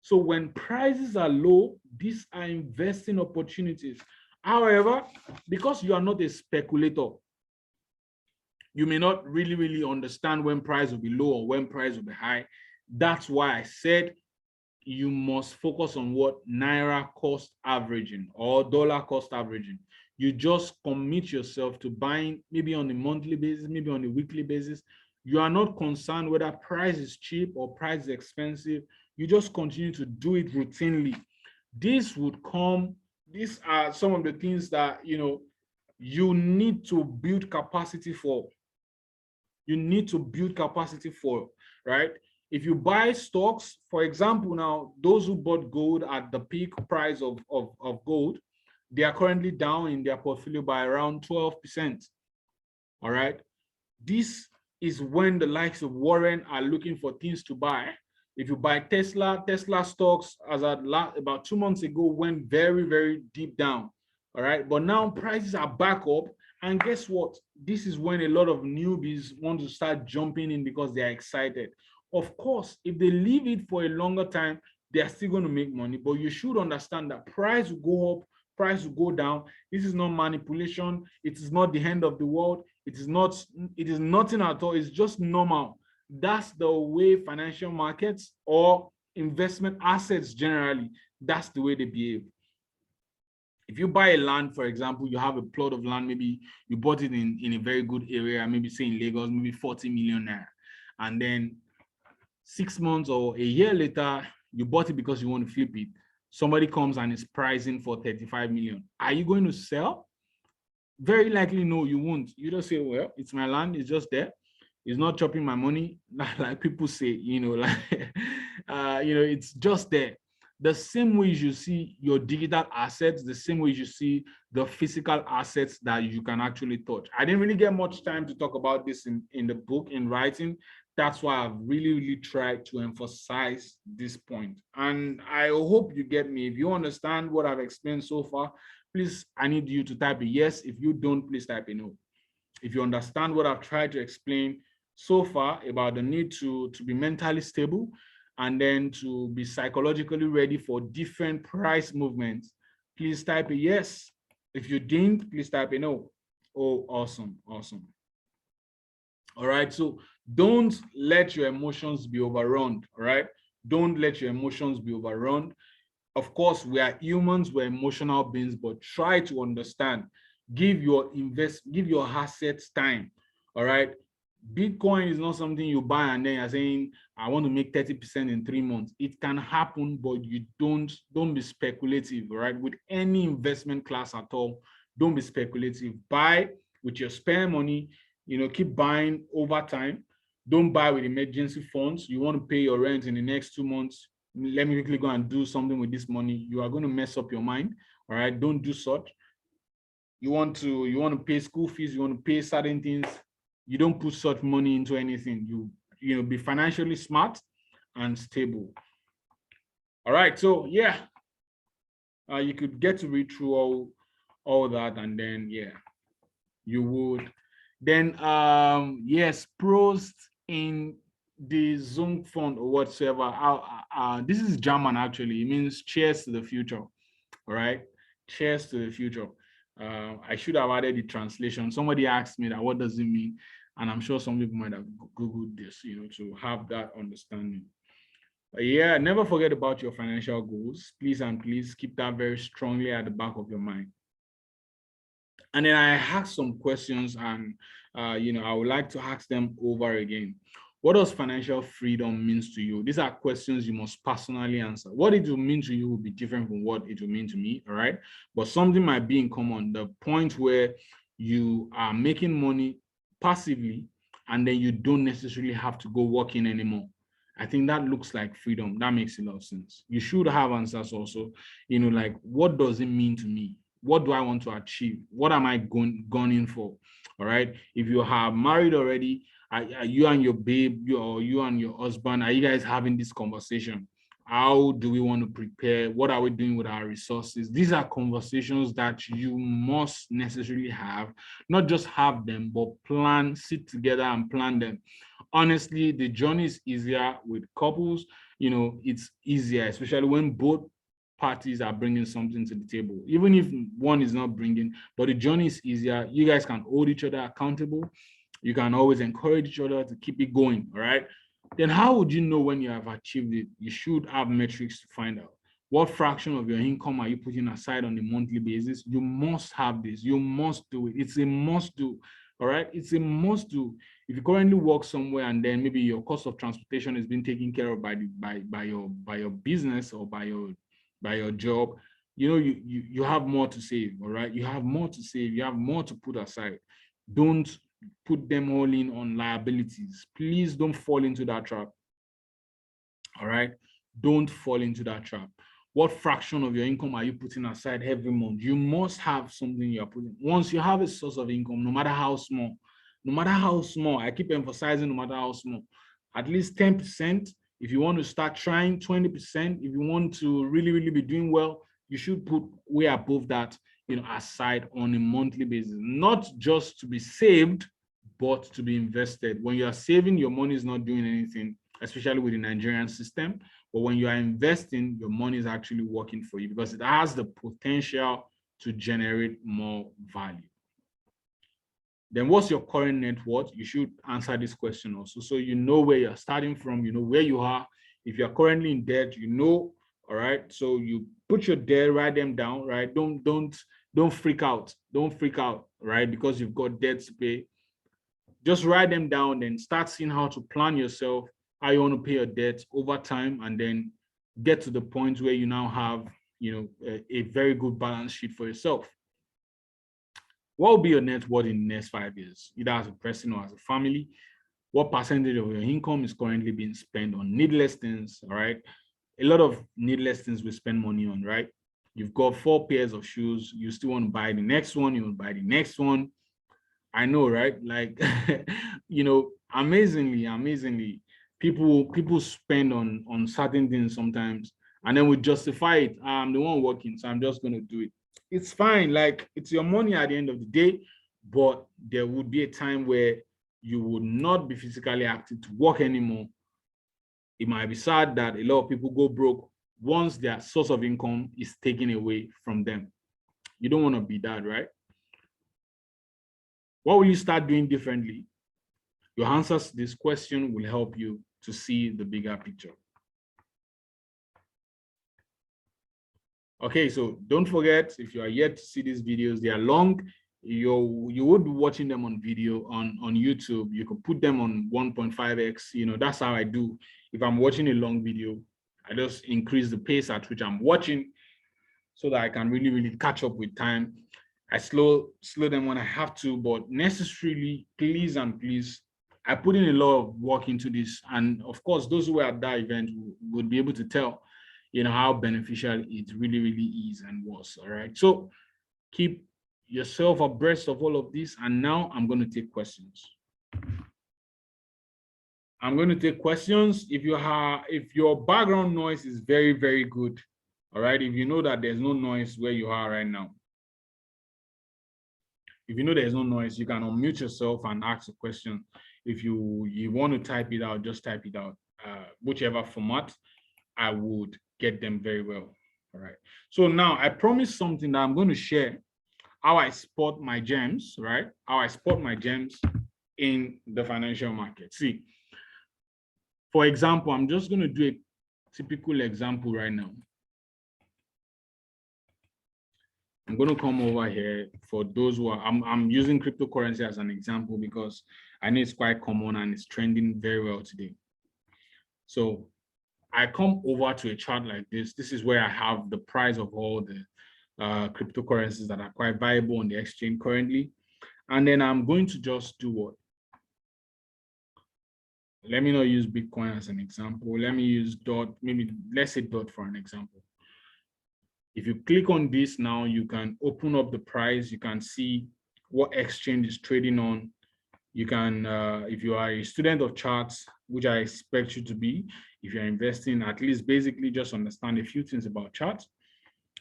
So when prices are low, these are investing opportunities. However, because you are not a speculator, you may not really understand when price will be low or when price will be high. That's why I said you must focus on what Naira cost averaging or dollar cost averaging. You just commit yourself to buying maybe on a monthly basis, maybe on a weekly basis. You are not concerned whether price is cheap or price is expensive. You just continue to do it routinely. These are some of the things that, you need to build capacity for. You need to build capacity for, right? If you buy stocks, for example, now, those who bought gold at the peak price of gold, they are currently down in their portfolio by around 12%. All right. This is when the likes of Warren are looking for things to buy. If you buy Tesla stocks, as at about 2 months ago, went very, very deep down. All right. But now prices are back up. And guess what? This is when a lot of newbies want to start jumping in because they are excited. Of course, if they leave it for a longer time, they are still going to make money. But you should understand that price will go up, price will go down. This is not manipulation. It is not the end of the world. It is nothing at all. It's just normal. That's the way financial markets or investment assets generally, that's the way they behave. If you buy a land, for example, you have a plot of land, maybe you bought it in a very good area, maybe say in Lagos, maybe 40 million naira. And then 6 months or a year later, you bought it because you want to flip it. Somebody comes and is pricing for 35 million. Are you going to sell? Very likely, no, you won't. You just say, well, it's my land, it's just there. It's not chopping my money, like people say, it's just there. The same way you see your digital assets, the same way you see the physical assets that you can actually touch. I didn't really get much time to talk about this in the book, in writing. That's why I've really, really tried to emphasize this point. And I hope you get me. If you understand what I've explained so far, please, I need you to type a yes. If you don't, please type a no. If you understand what I've tried to explain so far about the need to be mentally stable and then to be psychologically ready for different price movements, please type a yes. If you didn't, please type a no. Oh, awesome, awesome. All right, so don't let your emotions be overrun, all right? Don't let your emotions be overrun. Of course, we are humans, we're emotional beings, but try to understand. Give your assets time. All right. Bitcoin is not something you buy and then you're saying, I want to make 30% in 3 months. It can happen, but you don't be speculative, all right? With any investment class at all, don't be speculative. Buy with your spare money, keep buying over time. Don't buy with emergency funds. You want to pay your rent in the next 2 months. Let me quickly go and do something with this money. You are going to mess up your mind. All right. Don't do such. You want to pay school fees, you want to pay certain things. You don't put such money into anything. You be financially smart and stable. All right. So yeah, you could get to read through all that, and then yeah, you would. Then yes, pros in the Zoom font or whatsoever. This is German actually. It means cheers to the future. All right, cheers to the future. I should have added the translation. Somebody asked me that, what does it mean? And I'm sure some people might have Googled this, to have that understanding. But yeah, never forget about your financial goals. Please and please keep that very strongly at the back of your mind. And then I asked some questions, and I would like to ask them over again. What does financial freedom means to you? These are questions you must personally answer. What it will mean to you will be different from what it will mean to me, all right? But something might be in common. The point where you are making money passively, and then you don't necessarily have to go working anymore. I think that looks like freedom. That makes a lot of sense. You should have answers also, like, what does it mean to me? What do I want to achieve? What am I going in for? All right. If you are married already, are you and your babe, you and your husband, are you guys having this conversation? How do we want to prepare? What are we doing with our resources? These are conversations that you must necessarily have, not just have them, but sit together and plan them. Honestly, the journey is easier with couples. It's easier, especially when both parties are bringing something to the table, even if one is not bringing, but the journey is easier. You guys can hold each other accountable. You can always encourage each other to keep it going, all right? Then how would you know when you have achieved it? You should have metrics to find out. What fraction of your income are you putting aside on a monthly basis? You must have this. You must do it. It's a must do. All right, it's a must do. If you currently work somewhere and then maybe your cost of transportation is being taken care of by your business or by your job, you have more to save. All right, you have more to save. You have more to put aside. Don't put them all in on liabilities. Please don't fall into that trap. All right, don't fall into that trap. What fraction of your income are you putting aside every month? You must have something you're putting. Once you have a source of income, no matter how small, I keep emphasizing no matter how small, at least 10%. If you want to start trying, 20%. If you want to really, really be doing well, you should put way above that, aside on a monthly basis, not just to be saved, but to be invested. When you are saving, your money is not doing anything, especially with the Nigerian system. But when you are investing, your money is actually working for you because it has the potential to generate more value. Then what's your current net worth? You should answer this question also. So you know where you're starting from, you know where you are. If you're currently in debt, all right. So you put your debt, write them down, right? Don't freak out. Don't freak out, right? Because you've got debts to pay. Just write them down and start seeing how to plan yourself, how you want to pay your debts over time, and then get to the point where you now have, a very good balance sheet for yourself. What will be your net worth in the next 5 years, either as a person or as a family? What percentage of your income is currently being spent on needless things, all right? A lot of needless things we spend money on, right? You've got 4 pairs of shoes. You still want to buy the next one. You want to buy the next one. I know, right? Like, amazingly, people spend on certain things sometimes, and then we justify it. I'm the one working, so I'm just going to do it. It's fine. Like, it's your money at the end of the day, but there would be a time where you would not be physically active to work anymore. It might be sad that a lot of people go broke once their source of income is taken away from them. You don't want to be that, right? What will you start doing differently? Your answers to this question will help you to see the bigger picture. Okay, so don't forget, if you are yet to see these videos, they are long. You would be watching them on video on YouTube. You could put them on 1.5x. That's how I do. If I'm watching a long video, I just increase the pace at which I'm watching so that I can really, really catch up with time. I slow them when I have to, but necessarily, please, I put in a lot of work into this. And of course, those who were at that event would be able to tell, how beneficial it really, really is and was. All right. So keep yourself abreast of all of this. And now I'm going to take questions. If your background noise is very, very good, all right, if you know that there's no noise where you are right now, if you know there's no noise, you can unmute yourself and ask a question. If you want to type it out, just type it out. Whichever format, I would get them very well. All right. So now I promised something that I'm going to share, how I spot my gems, right? How I spot my gems in the financial market. See, for example, I'm just going to do a typical example right now. I'm going to come over here for those who are, I'm using cryptocurrency as an example because I know it's quite common and it's trending very well today. So I come over to a chart like this. This is where I have the price of all the cryptocurrencies that are quite viable on the exchange currently. And then I'm going to just do what? Let me not use Bitcoin as an example. Let me use DOT, maybe let's say DOT for an example. If you click on this now, you can open up the price. You can see what exchange is trading on. You can, if you are a student of charts, which I expect you to be, if you're investing, at least basically just understand a few things about charts.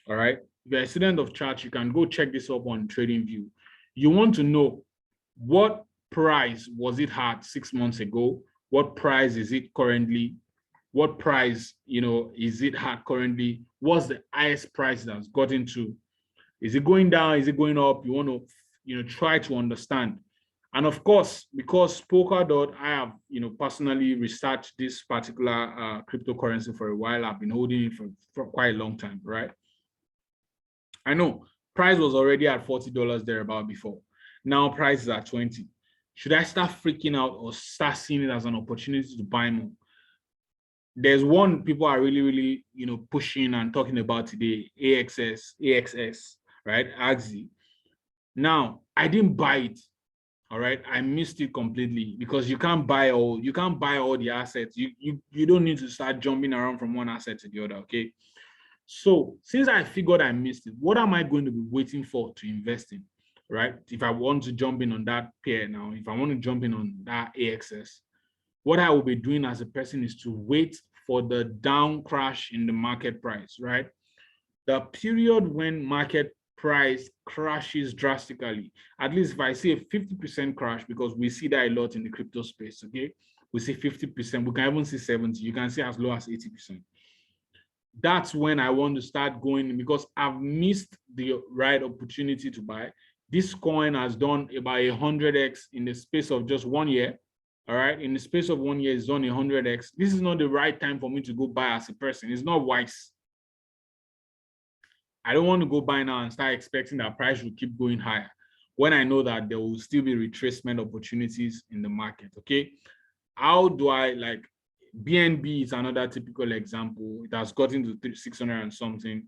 All right. If you're a student of charts, you can go check this up on TradingView. You want to know what price was it at 6 months ago? What price is it currently? What price, is it at currently? What's the highest price that's gotten to? Is it going down? Is it going up? You want to, try to understand. And of course, because Polkadot, I have, personally researched this particular cryptocurrency for a while. I've been holding it for quite a long time, right? I know price was already at $40 thereabout before. Now price is at 20. Should I start freaking out or start seeing it as an opportunity to buy more? There's one people are really, pushing and talking about today, AXS, right? AXI. Now, I didn't buy it. All right. I missed it completely because you can't buy all the assets. You don't need to start jumping around from one asset to the other. Okay. So since I figured I missed it, what am I going to be waiting for to invest in? Right? If I want to jump in on that pair now, if I want to jump in on that AXS, what I will be doing as a person is to wait for the down crash in the market price, right? The period when market price crashes drastically, at least if I see a 50% crash, because we see that a lot in the crypto space, okay? We see 50%, we can even see 70, you can see as low as 80%. That's when I want to start going because I've missed the right opportunity to buy. This coin has done about 100x in the space of just 1 year. All right, in the space of 1 year, it's done 100x. This is not the right time for me to go buy as a person. It's not wise. I don't want to go buy now and start expecting that price will keep going higher when I know that there will still be retracement opportunities in the market. Okay, how do I like BNB is another typical example. It has gotten to 600 and something.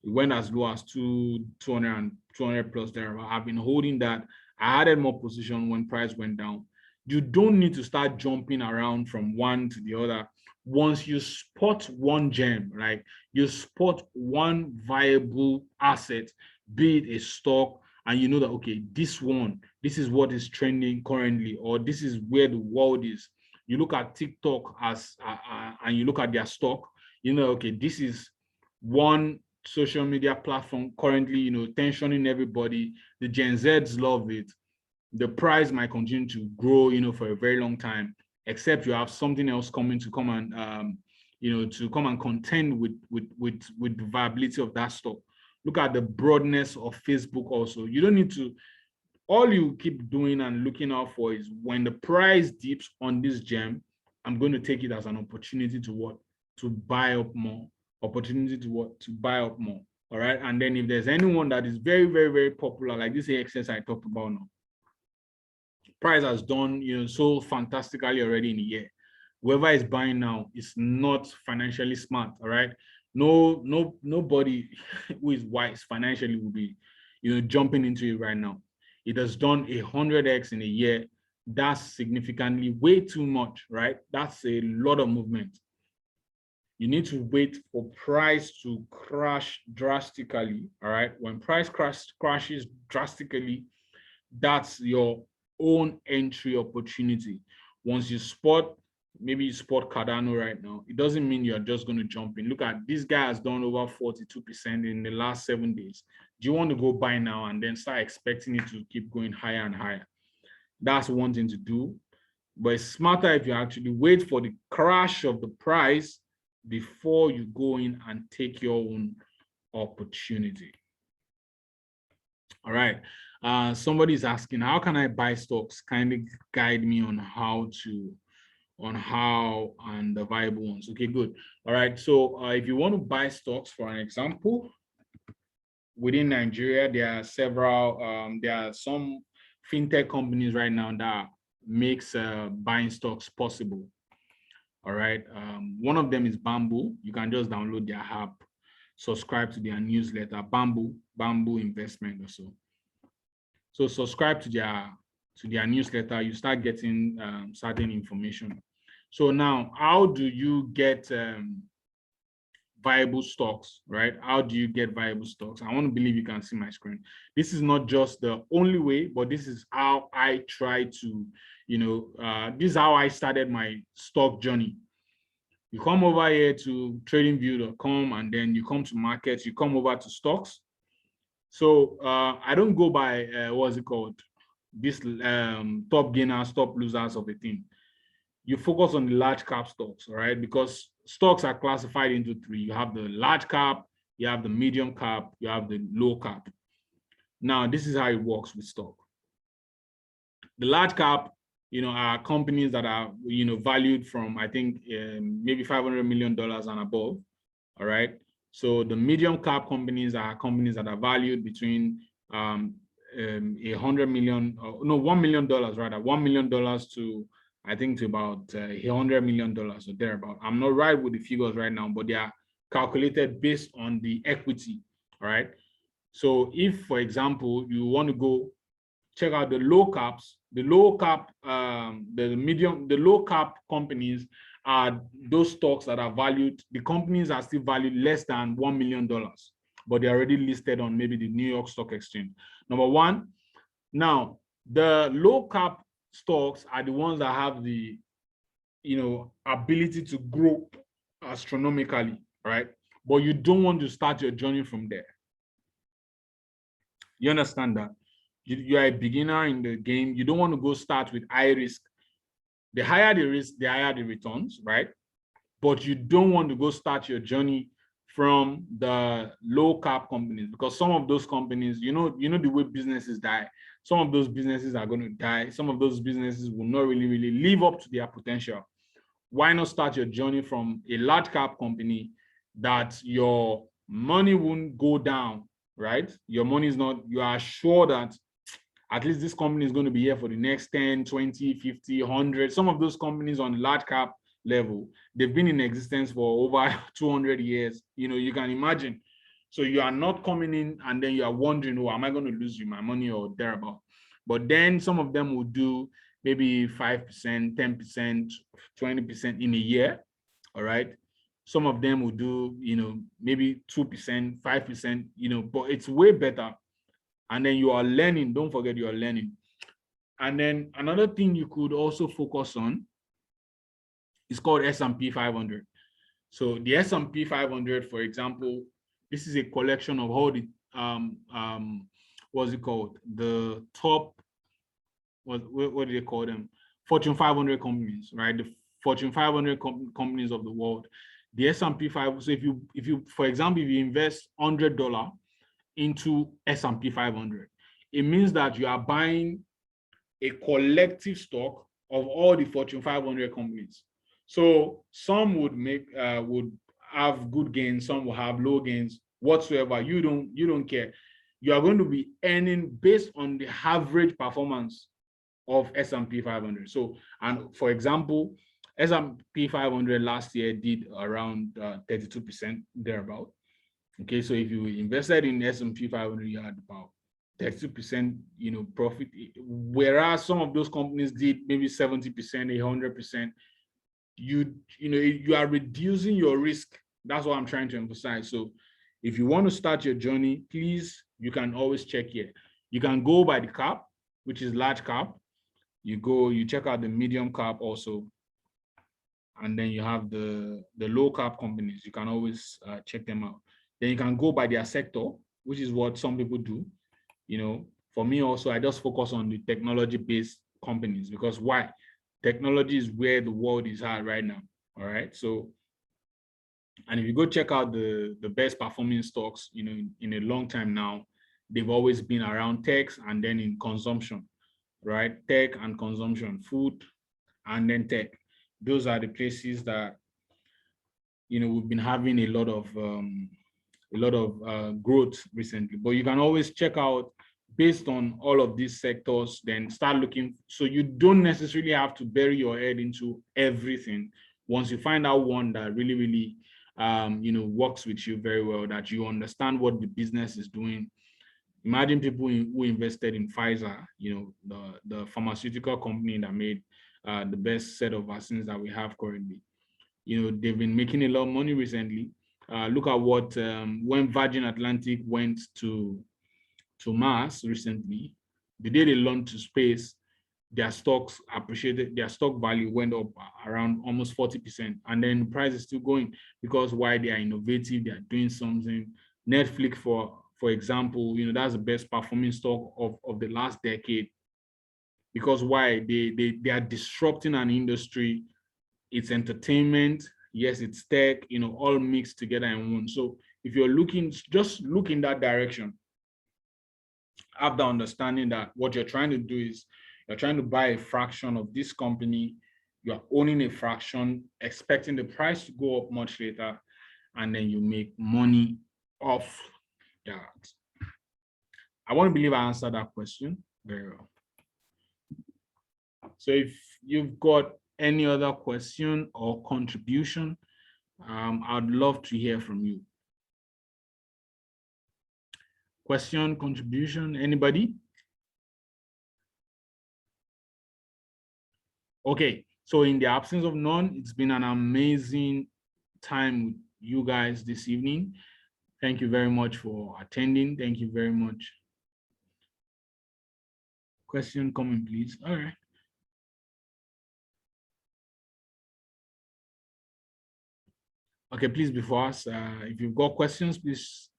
It went as low as 200 plus there. I've been holding that. I added more position when price went down. You don't need to start jumping around from one to the other. Once you spot one gem, like you spot one viable asset, be it a stock, and you know that, okay, this is what is trending currently, or this is where the world is. You look at TikTok as and you look at their stock, you know, okay, this is one social media platform currently, tensioning everybody. The Gen Zs love it. The price might continue to grow, for a very long time, except you have something else coming to come and, to come and contend with the viability of that stock. Look at the broadness of Facebook also. You don't need to, all you keep doing and looking out for is when the price dips on this gem, I'm going to take it as an opportunity to what? To buy up more. Opportunity to what? To buy up more. All right. And then if there's anyone that is very, very, very popular, like this AXS I talked about now, price has done, so fantastically already in a year. Whoever is buying now is not financially smart. All right. Nobody who is wise financially will be, jumping into it right now. It has done 100x in a year. That's significantly way too much, right? That's a lot of movement. You need to wait for price to crash drastically, all right? When price crashes drastically, that's your own entry opportunity. Once you spot, maybe you spot Cardano right now, it doesn't mean you're just going to jump in. Look at this guy has done over 42% in the last 7 days. Do you want to go buy now and then start expecting it to keep going higher and higher? That's one thing to do. But it's smarter if you actually wait for the crash of the price before you go in and take your own opportunity. All right. Somebody's asking, how can I buy stocks? Kindly guide me on how and the viable ones. Okay, good. All right. So if you want to buy stocks, for an example, within Nigeria, there are some fintech companies right now that makes buying stocks possible. All right. One of them is Bamboo. You can just download their app, subscribe to their newsletter, Bamboo Investment or so. So subscribe to their newsletter. You start getting certain information. So now, how do you get viable stocks, right? How do you get viable stocks? I want to believe you can see my screen. This is not just the only way, but this is how I try to, this is how I started my stock journey. You come over here to tradingview.com and then you come to markets, you come over to stocks. So I don't go by, what's it called? This top gainers, top losers of a thing. You focus on the large cap stocks, all right? Because stocks are classified into three. You have the large cap, you have the medium cap, you have the low cap. Now, this is how it works with stock. The large cap, are companies that are, valued from, I think, maybe $500 million and above, all right? So the medium cap companies are companies that are valued between $100 million, no, $1 million rather, $1 million to, I think, to about $100 million or thereabout. I'm not right with the figures right now, but they are calculated based on the equity. All right. So if, for example, you want to go check out the low caps, the low cap, the low cap companies are those stocks that are valued, the companies are still valued less than $1 million, but they're already listed on maybe the New York Stock Exchange. Number one. Now, the low cap stocks are the ones that have the, ability to grow astronomically, right? But you don't want to start your journey from there. You understand that? You are a beginner in the game. You don't want to go start with high risk. The higher the risk, the higher the returns, right? But you don't want to go start your journey from the low cap companies, because some of those companies, the way businesses die, some of those businesses are going to die. Some of those businesses will not really live up to their potential. Why not start your journey from a large cap company that your money won't go down, right? Your money is not, you are sure that at least this company is going to be here for the next 10, 20, 50, 100. Some of those companies on large cap level, they've been in existence for over 200 years. You can imagine. So you are not coming in and then you are wondering, oh, am I going to lose my money or thereabout? But then some of them will do maybe 5%, 10%, 20% in a year. All right. Some of them will do, maybe 2%, 5%, but it's way better. And then you are learning. Don't forget you are learning. And then another thing you could also focus on is called S&P 500. So the S&P 500, for example, this is a collection of all the what's it called? The top, what do they call them? Fortune 500 companies, right? The Fortune 500 companies of the world. The S&P 500. So if you, for example, if you invest $100 into S&P 500, it means that you are buying a collective stock of all the Fortune 500 companies. So some would have good gains, some will have low gains whatsoever. You don't care. You are going to be earning based on the average performance of S&P 500. So, and for example, S&P 500 last year did around 32% thereabout. Okay, so if you invested in S&P 500, you had about 32%, profit. Whereas some of those companies did maybe 70%, 100%. You are reducing your risk. That's what I'm trying to emphasize. So if you want to start your journey, please, you can always check here. You can go by the cap, which is large cap. You check out the medium cap also. And then you have the low cap companies. You can always check them out. Then you can go by their sector, which is what some people do. For me also, I just focus on the technology-based companies, because why? Technology is where the world is at right now. All right. So, and if you go check out the best performing stocks, in a long time now, they've always been around tech and then in consumption, right? Tech and consumption, food, and then tech. Those are the places that, we've been having a lot of growth recently. But you can always check out based on all of these sectors, then start looking. So you don't necessarily have to bury your head into everything. Once you find out one that really, works with you very well, that you understand what the business is doing. Imagine people who invested in Pfizer, the pharmaceutical company that made the best set of vaccines that we have currently. They've been making a lot of money recently. Look at what, when Virgin Atlantic went to Mars recently, the day they launched to space, their stocks appreciated, their stock value went up around almost 40%. And then the price is still going, because why? They are innovative, they are doing something. Netflix, for example, that's the best performing stock of the last decade. Because why? They are disrupting an industry. It's entertainment, yes, it's tech, all mixed together in one. So if you're looking, just look in that direction. Have the understanding that what you're trying to do is you're trying to buy a fraction of this company, you're owning a fraction, expecting the price to go up much later, and then you make money off that. I want to believe I answered that question very well. So if you've got any other question or contribution, I'd love to hear from you. Question, contribution, anybody? Okay, so in the absence of none, it's been an amazing time with you guys this evening. Thank you very much for attending. Thank you very much. Question, comment, please. All right. Okay, please, before us, if you've got questions, please.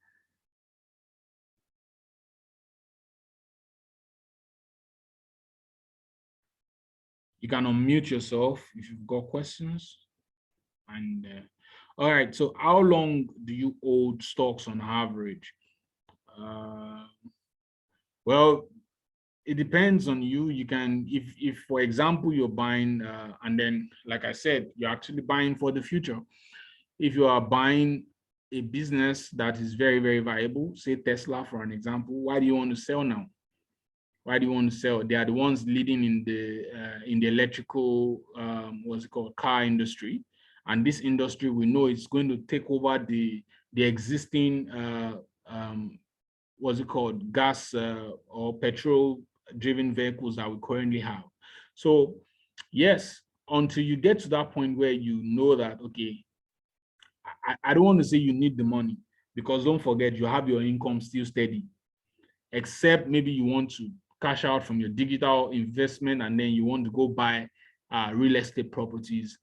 You can unmute yourself if you've got questions. And all right, so how long do you hold stocks on average? Well, it depends on you. You can, if for example, you're buying, and then, like I said, you're actually buying for the future. If you are buying a business that is very, very viable, say Tesla, for an example, why do you want to sell now? Why do you want to sell? They are the ones leading in the electrical, what's it called, car industry. And this industry, we know it's going to take over the existing, what's it called, gas or petrol-driven vehicles that we currently have. So yes, until you get to that point where you know that, okay, I don't want to say you need the money, because don't forget, you have your income still steady, except maybe you want to cash out from your digital investment and then you want to go buy real estate properties.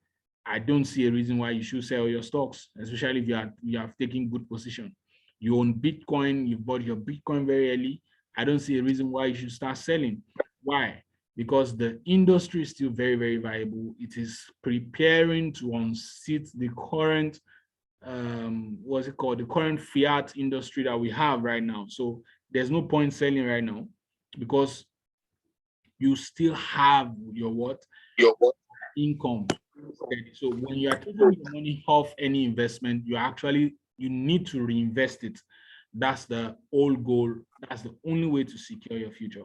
I don't see a reason why you should sell your stocks, especially if you have taken good position. You own Bitcoin, you bought your Bitcoin very early. I don't see a reason why you should start selling. Why? Because the industry is still very, very viable. It is preparing to unseat the current what's it called, the current fiat industry that we have right now. So there's no point selling right now, because you still have your what? Your what? Income. So when you are taking your money off any investment, you need to reinvest it. That's the whole goal. That's the only way to secure your future.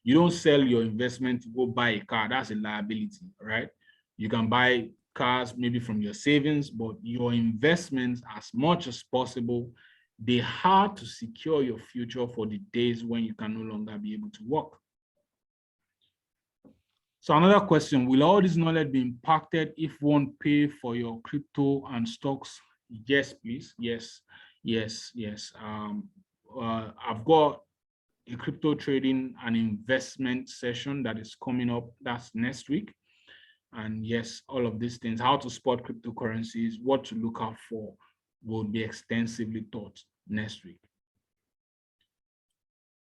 You don't sell your investment to go buy a car. That's a liability, right? You can buy cars maybe from your savings, but your investments, as much as possible, they have to secure your future for the days when you can no longer be able to work. So another question, will all this knowledge be impacted if one pay for your crypto and stocks? Yes, please. Yes, yes, yes. I've got a crypto trading and investment session that is coming up. That's next week. And yes, all of these things, how to spot cryptocurrencies, what to look out for, will be extensively taught next week.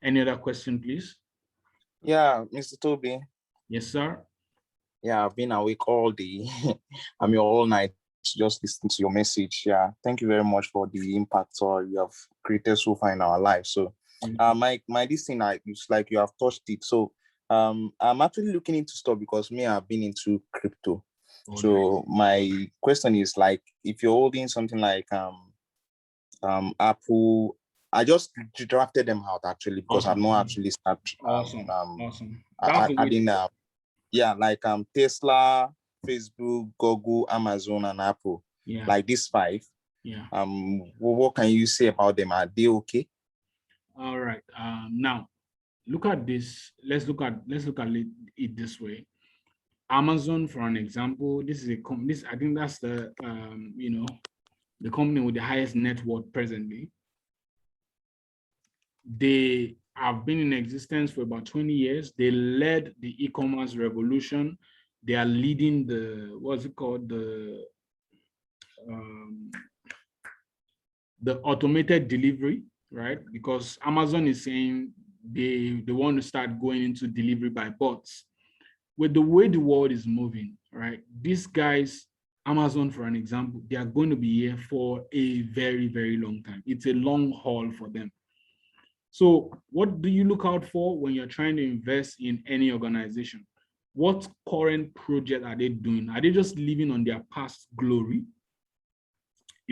Any other question, please? Yeah, Mr. Toby. Yes, sir. Yeah, I've been awake all day. I'm here all night just listening to your message. Yeah, thank you very much for the impact you have created so far in our lives. So, my this thing, it's like you have touched it. So, I'm actually looking into stuff because I've been into crypto. Oh, so nice. My question is, like, if you're holding something like Apple, I just drafted them out actually because I've not actually started. Awesome. Adding yeah, like Tesla, Facebook, Google, Amazon, and Apple. Yeah. Like these 5. Yeah. What can you say about them? Are they okay? All right. Now, look at this. Let's look at it this way. Amazon, for an example, this is a company. I think that's the the company with the highest net worth presently. They have been in existence for about 20 years. They led the e-commerce revolution. They are leading the, what's it called? The automated delivery, right? Because Amazon is saying they want to start going into delivery by bots. With the way the world is moving, right? These guys, Amazon, for an example, they are going to be here for a very, very long time. It's a long haul for them. So what do you look out for when you're trying to invest in any organization? What current project are they doing? Are they just living on their past glory?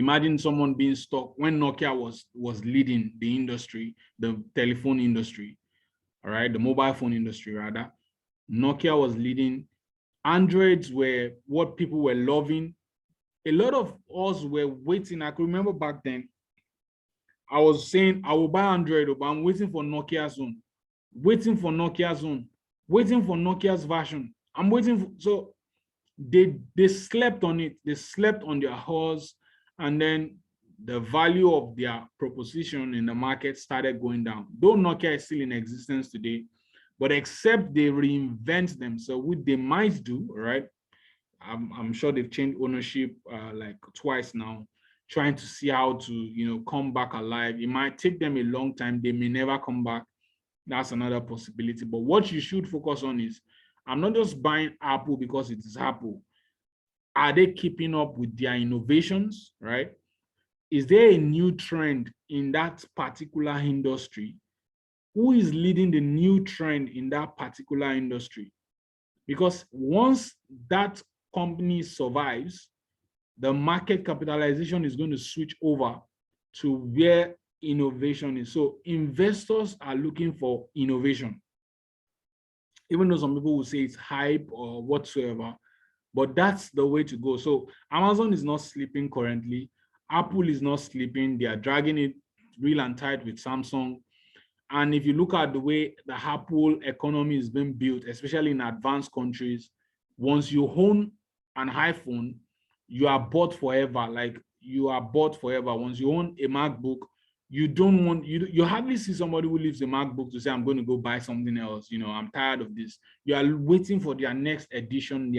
Imagine someone being stuck when Nokia was leading the industry, the telephone industry, all right, the mobile phone industry rather. Nokia was leading. Androids were what people were loving. A lot of us were waiting. I could remember back then, I was saying I will buy Android, but I'm waiting for Nokia's own, waiting for Nokia's own, waiting for Nokia's version. I'm waiting for, so they slept on it. They slept on their horse, and then the value of their proposition in the market started going down. Though Nokia is still in existence today, but except they reinvent themselves, which they might do, right? I'm sure they've changed ownership like twice now, trying to see how to come back alive. It might take them a long time. They may never come back. That's another possibility. But what you should focus on is, I'm not just buying Apple because it is Apple. Are they keeping up with their innovations, right? Is there a new trend in that particular industry? Who is leading the new trend in that particular industry? Because once that company survives, the market capitalization is going to switch over to where innovation is. So investors are looking for innovation. Even though some people will say it's hype or whatsoever, but that's the way to go. So Amazon is not sleeping currently. Apple is not sleeping. They are dragging it real and tight with Samsung. And if you look at the way the Apple economy is being built, especially in advanced countries, once you own an iPhone, you are bought forever. Like, you are bought forever. Once you own a MacBook, you don't want, you hardly see somebody who leaves a MacBook to say, I'm going to go buy something else. I'm tired of this. You are waiting for their next edition,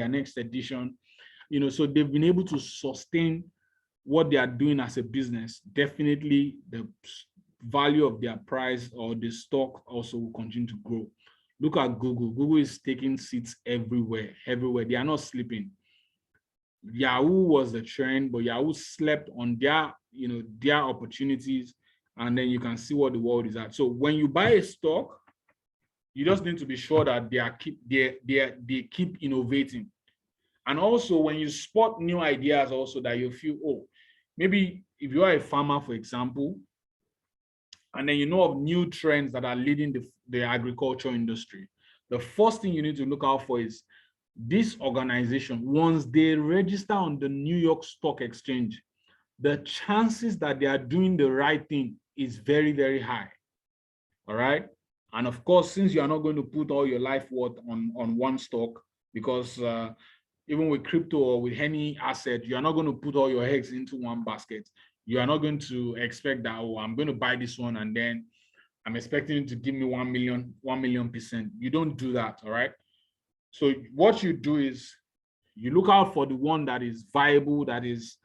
so they've been able to sustain what they are doing as a business. Definitely the value of their price or the stock also will continue to grow. Look at Google. Google is taking seats everywhere. They are not sleeping. Yahoo was the trend, but Yahoo slept on their opportunities, and then you can see what the world is at. So when you buy a stock, you just need to be sure that they keep innovating. And also, when you spot new ideas, also that you feel, oh, maybe if you are a farmer, for example, and then you know of new trends that are leading the agriculture industry, the first thing you need to look out for is this organization. Once they register on the New York Stock Exchange, the chances that they are doing the right thing is very, very high. All right. And of course, since you are not going to put all your life worth on one stock, because even with crypto or with any asset, you are not going to put all your eggs into one basket. You are not going to expect that, oh, I'm going to buy this one and then I'm expecting it to give me 1 million%. You don't do that. All right. So what you do is you look out for the one that is viable, that is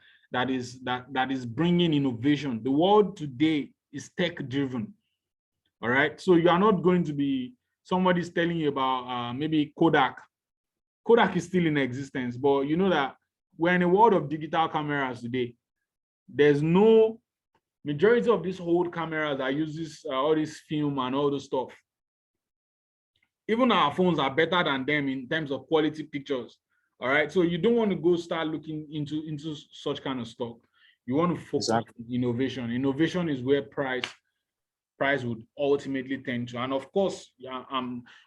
bringing innovation. The world today is tech driven. All right. So you are not going to be, somebody's telling you about maybe Kodak. Kodak is still in existence, but you know that we're in a world of digital cameras today. There's no majority of these old cameras that uses all this film and all the stuff. Even our phones are better than them in terms of quality pictures. All right. So you don't want to go start looking into such kind of stuff. You want to focus on innovation. Innovation is where price would ultimately tend to. And of course,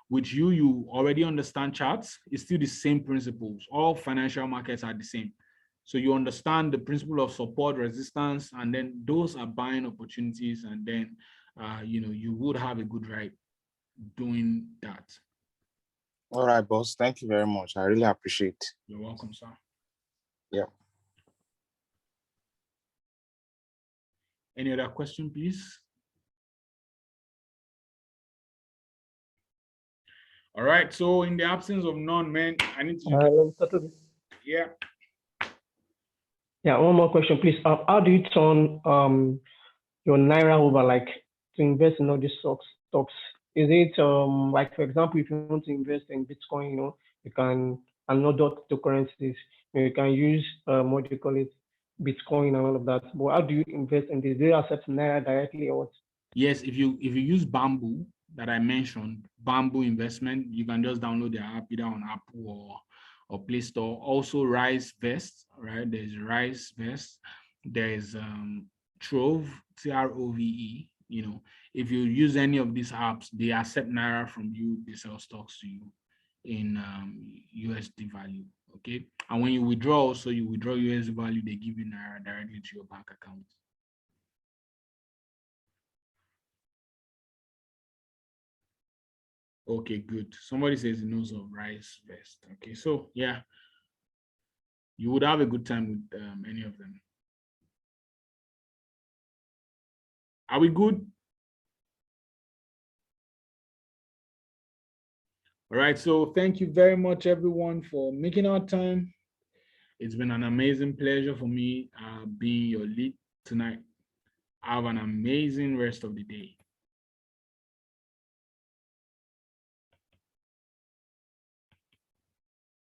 with you already understand charts. It's still the same principles. All financial markets are the same. So you understand the principle of support, resistance, and then those are buying opportunities. And then, you would have a good ride doing that. All right, boss. Thank you very much. I really appreciate. You're welcome, sir. Yeah. Any other question, please? All right. So in the absence of none, man, I need to. Yeah. Yeah. One more question, please. How do you turn your Naira over, like, to invest in all these stocks? Is it like, for example, if you want to invest in Bitcoin, you can, and not cryptocurrencies, you can use what do you call it, Bitcoin and all of that. But how do you invest in this? Do you accept Naira directly or what? Yes, if you use Bamboo that I mentioned, Bamboo Investment, you can just download their app either on Apple or Play Store. Also, Rise Vest, right? There's Rise Vest. There's Trove, Trove. You know, if you use any of these apps, they accept Naira from you, they sell stocks to you in USD value. Okay. And when you withdraw, also you withdraw USD value, they give you Naira directly to your bank account. Okay, good. Somebody says he knows of Rice Vest. Okay, so yeah, you would have a good time with any of them. Are we good? All right, so thank you very much, everyone, for making our time. It's been an amazing pleasure for me being your lead tonight. Have an amazing rest of the day.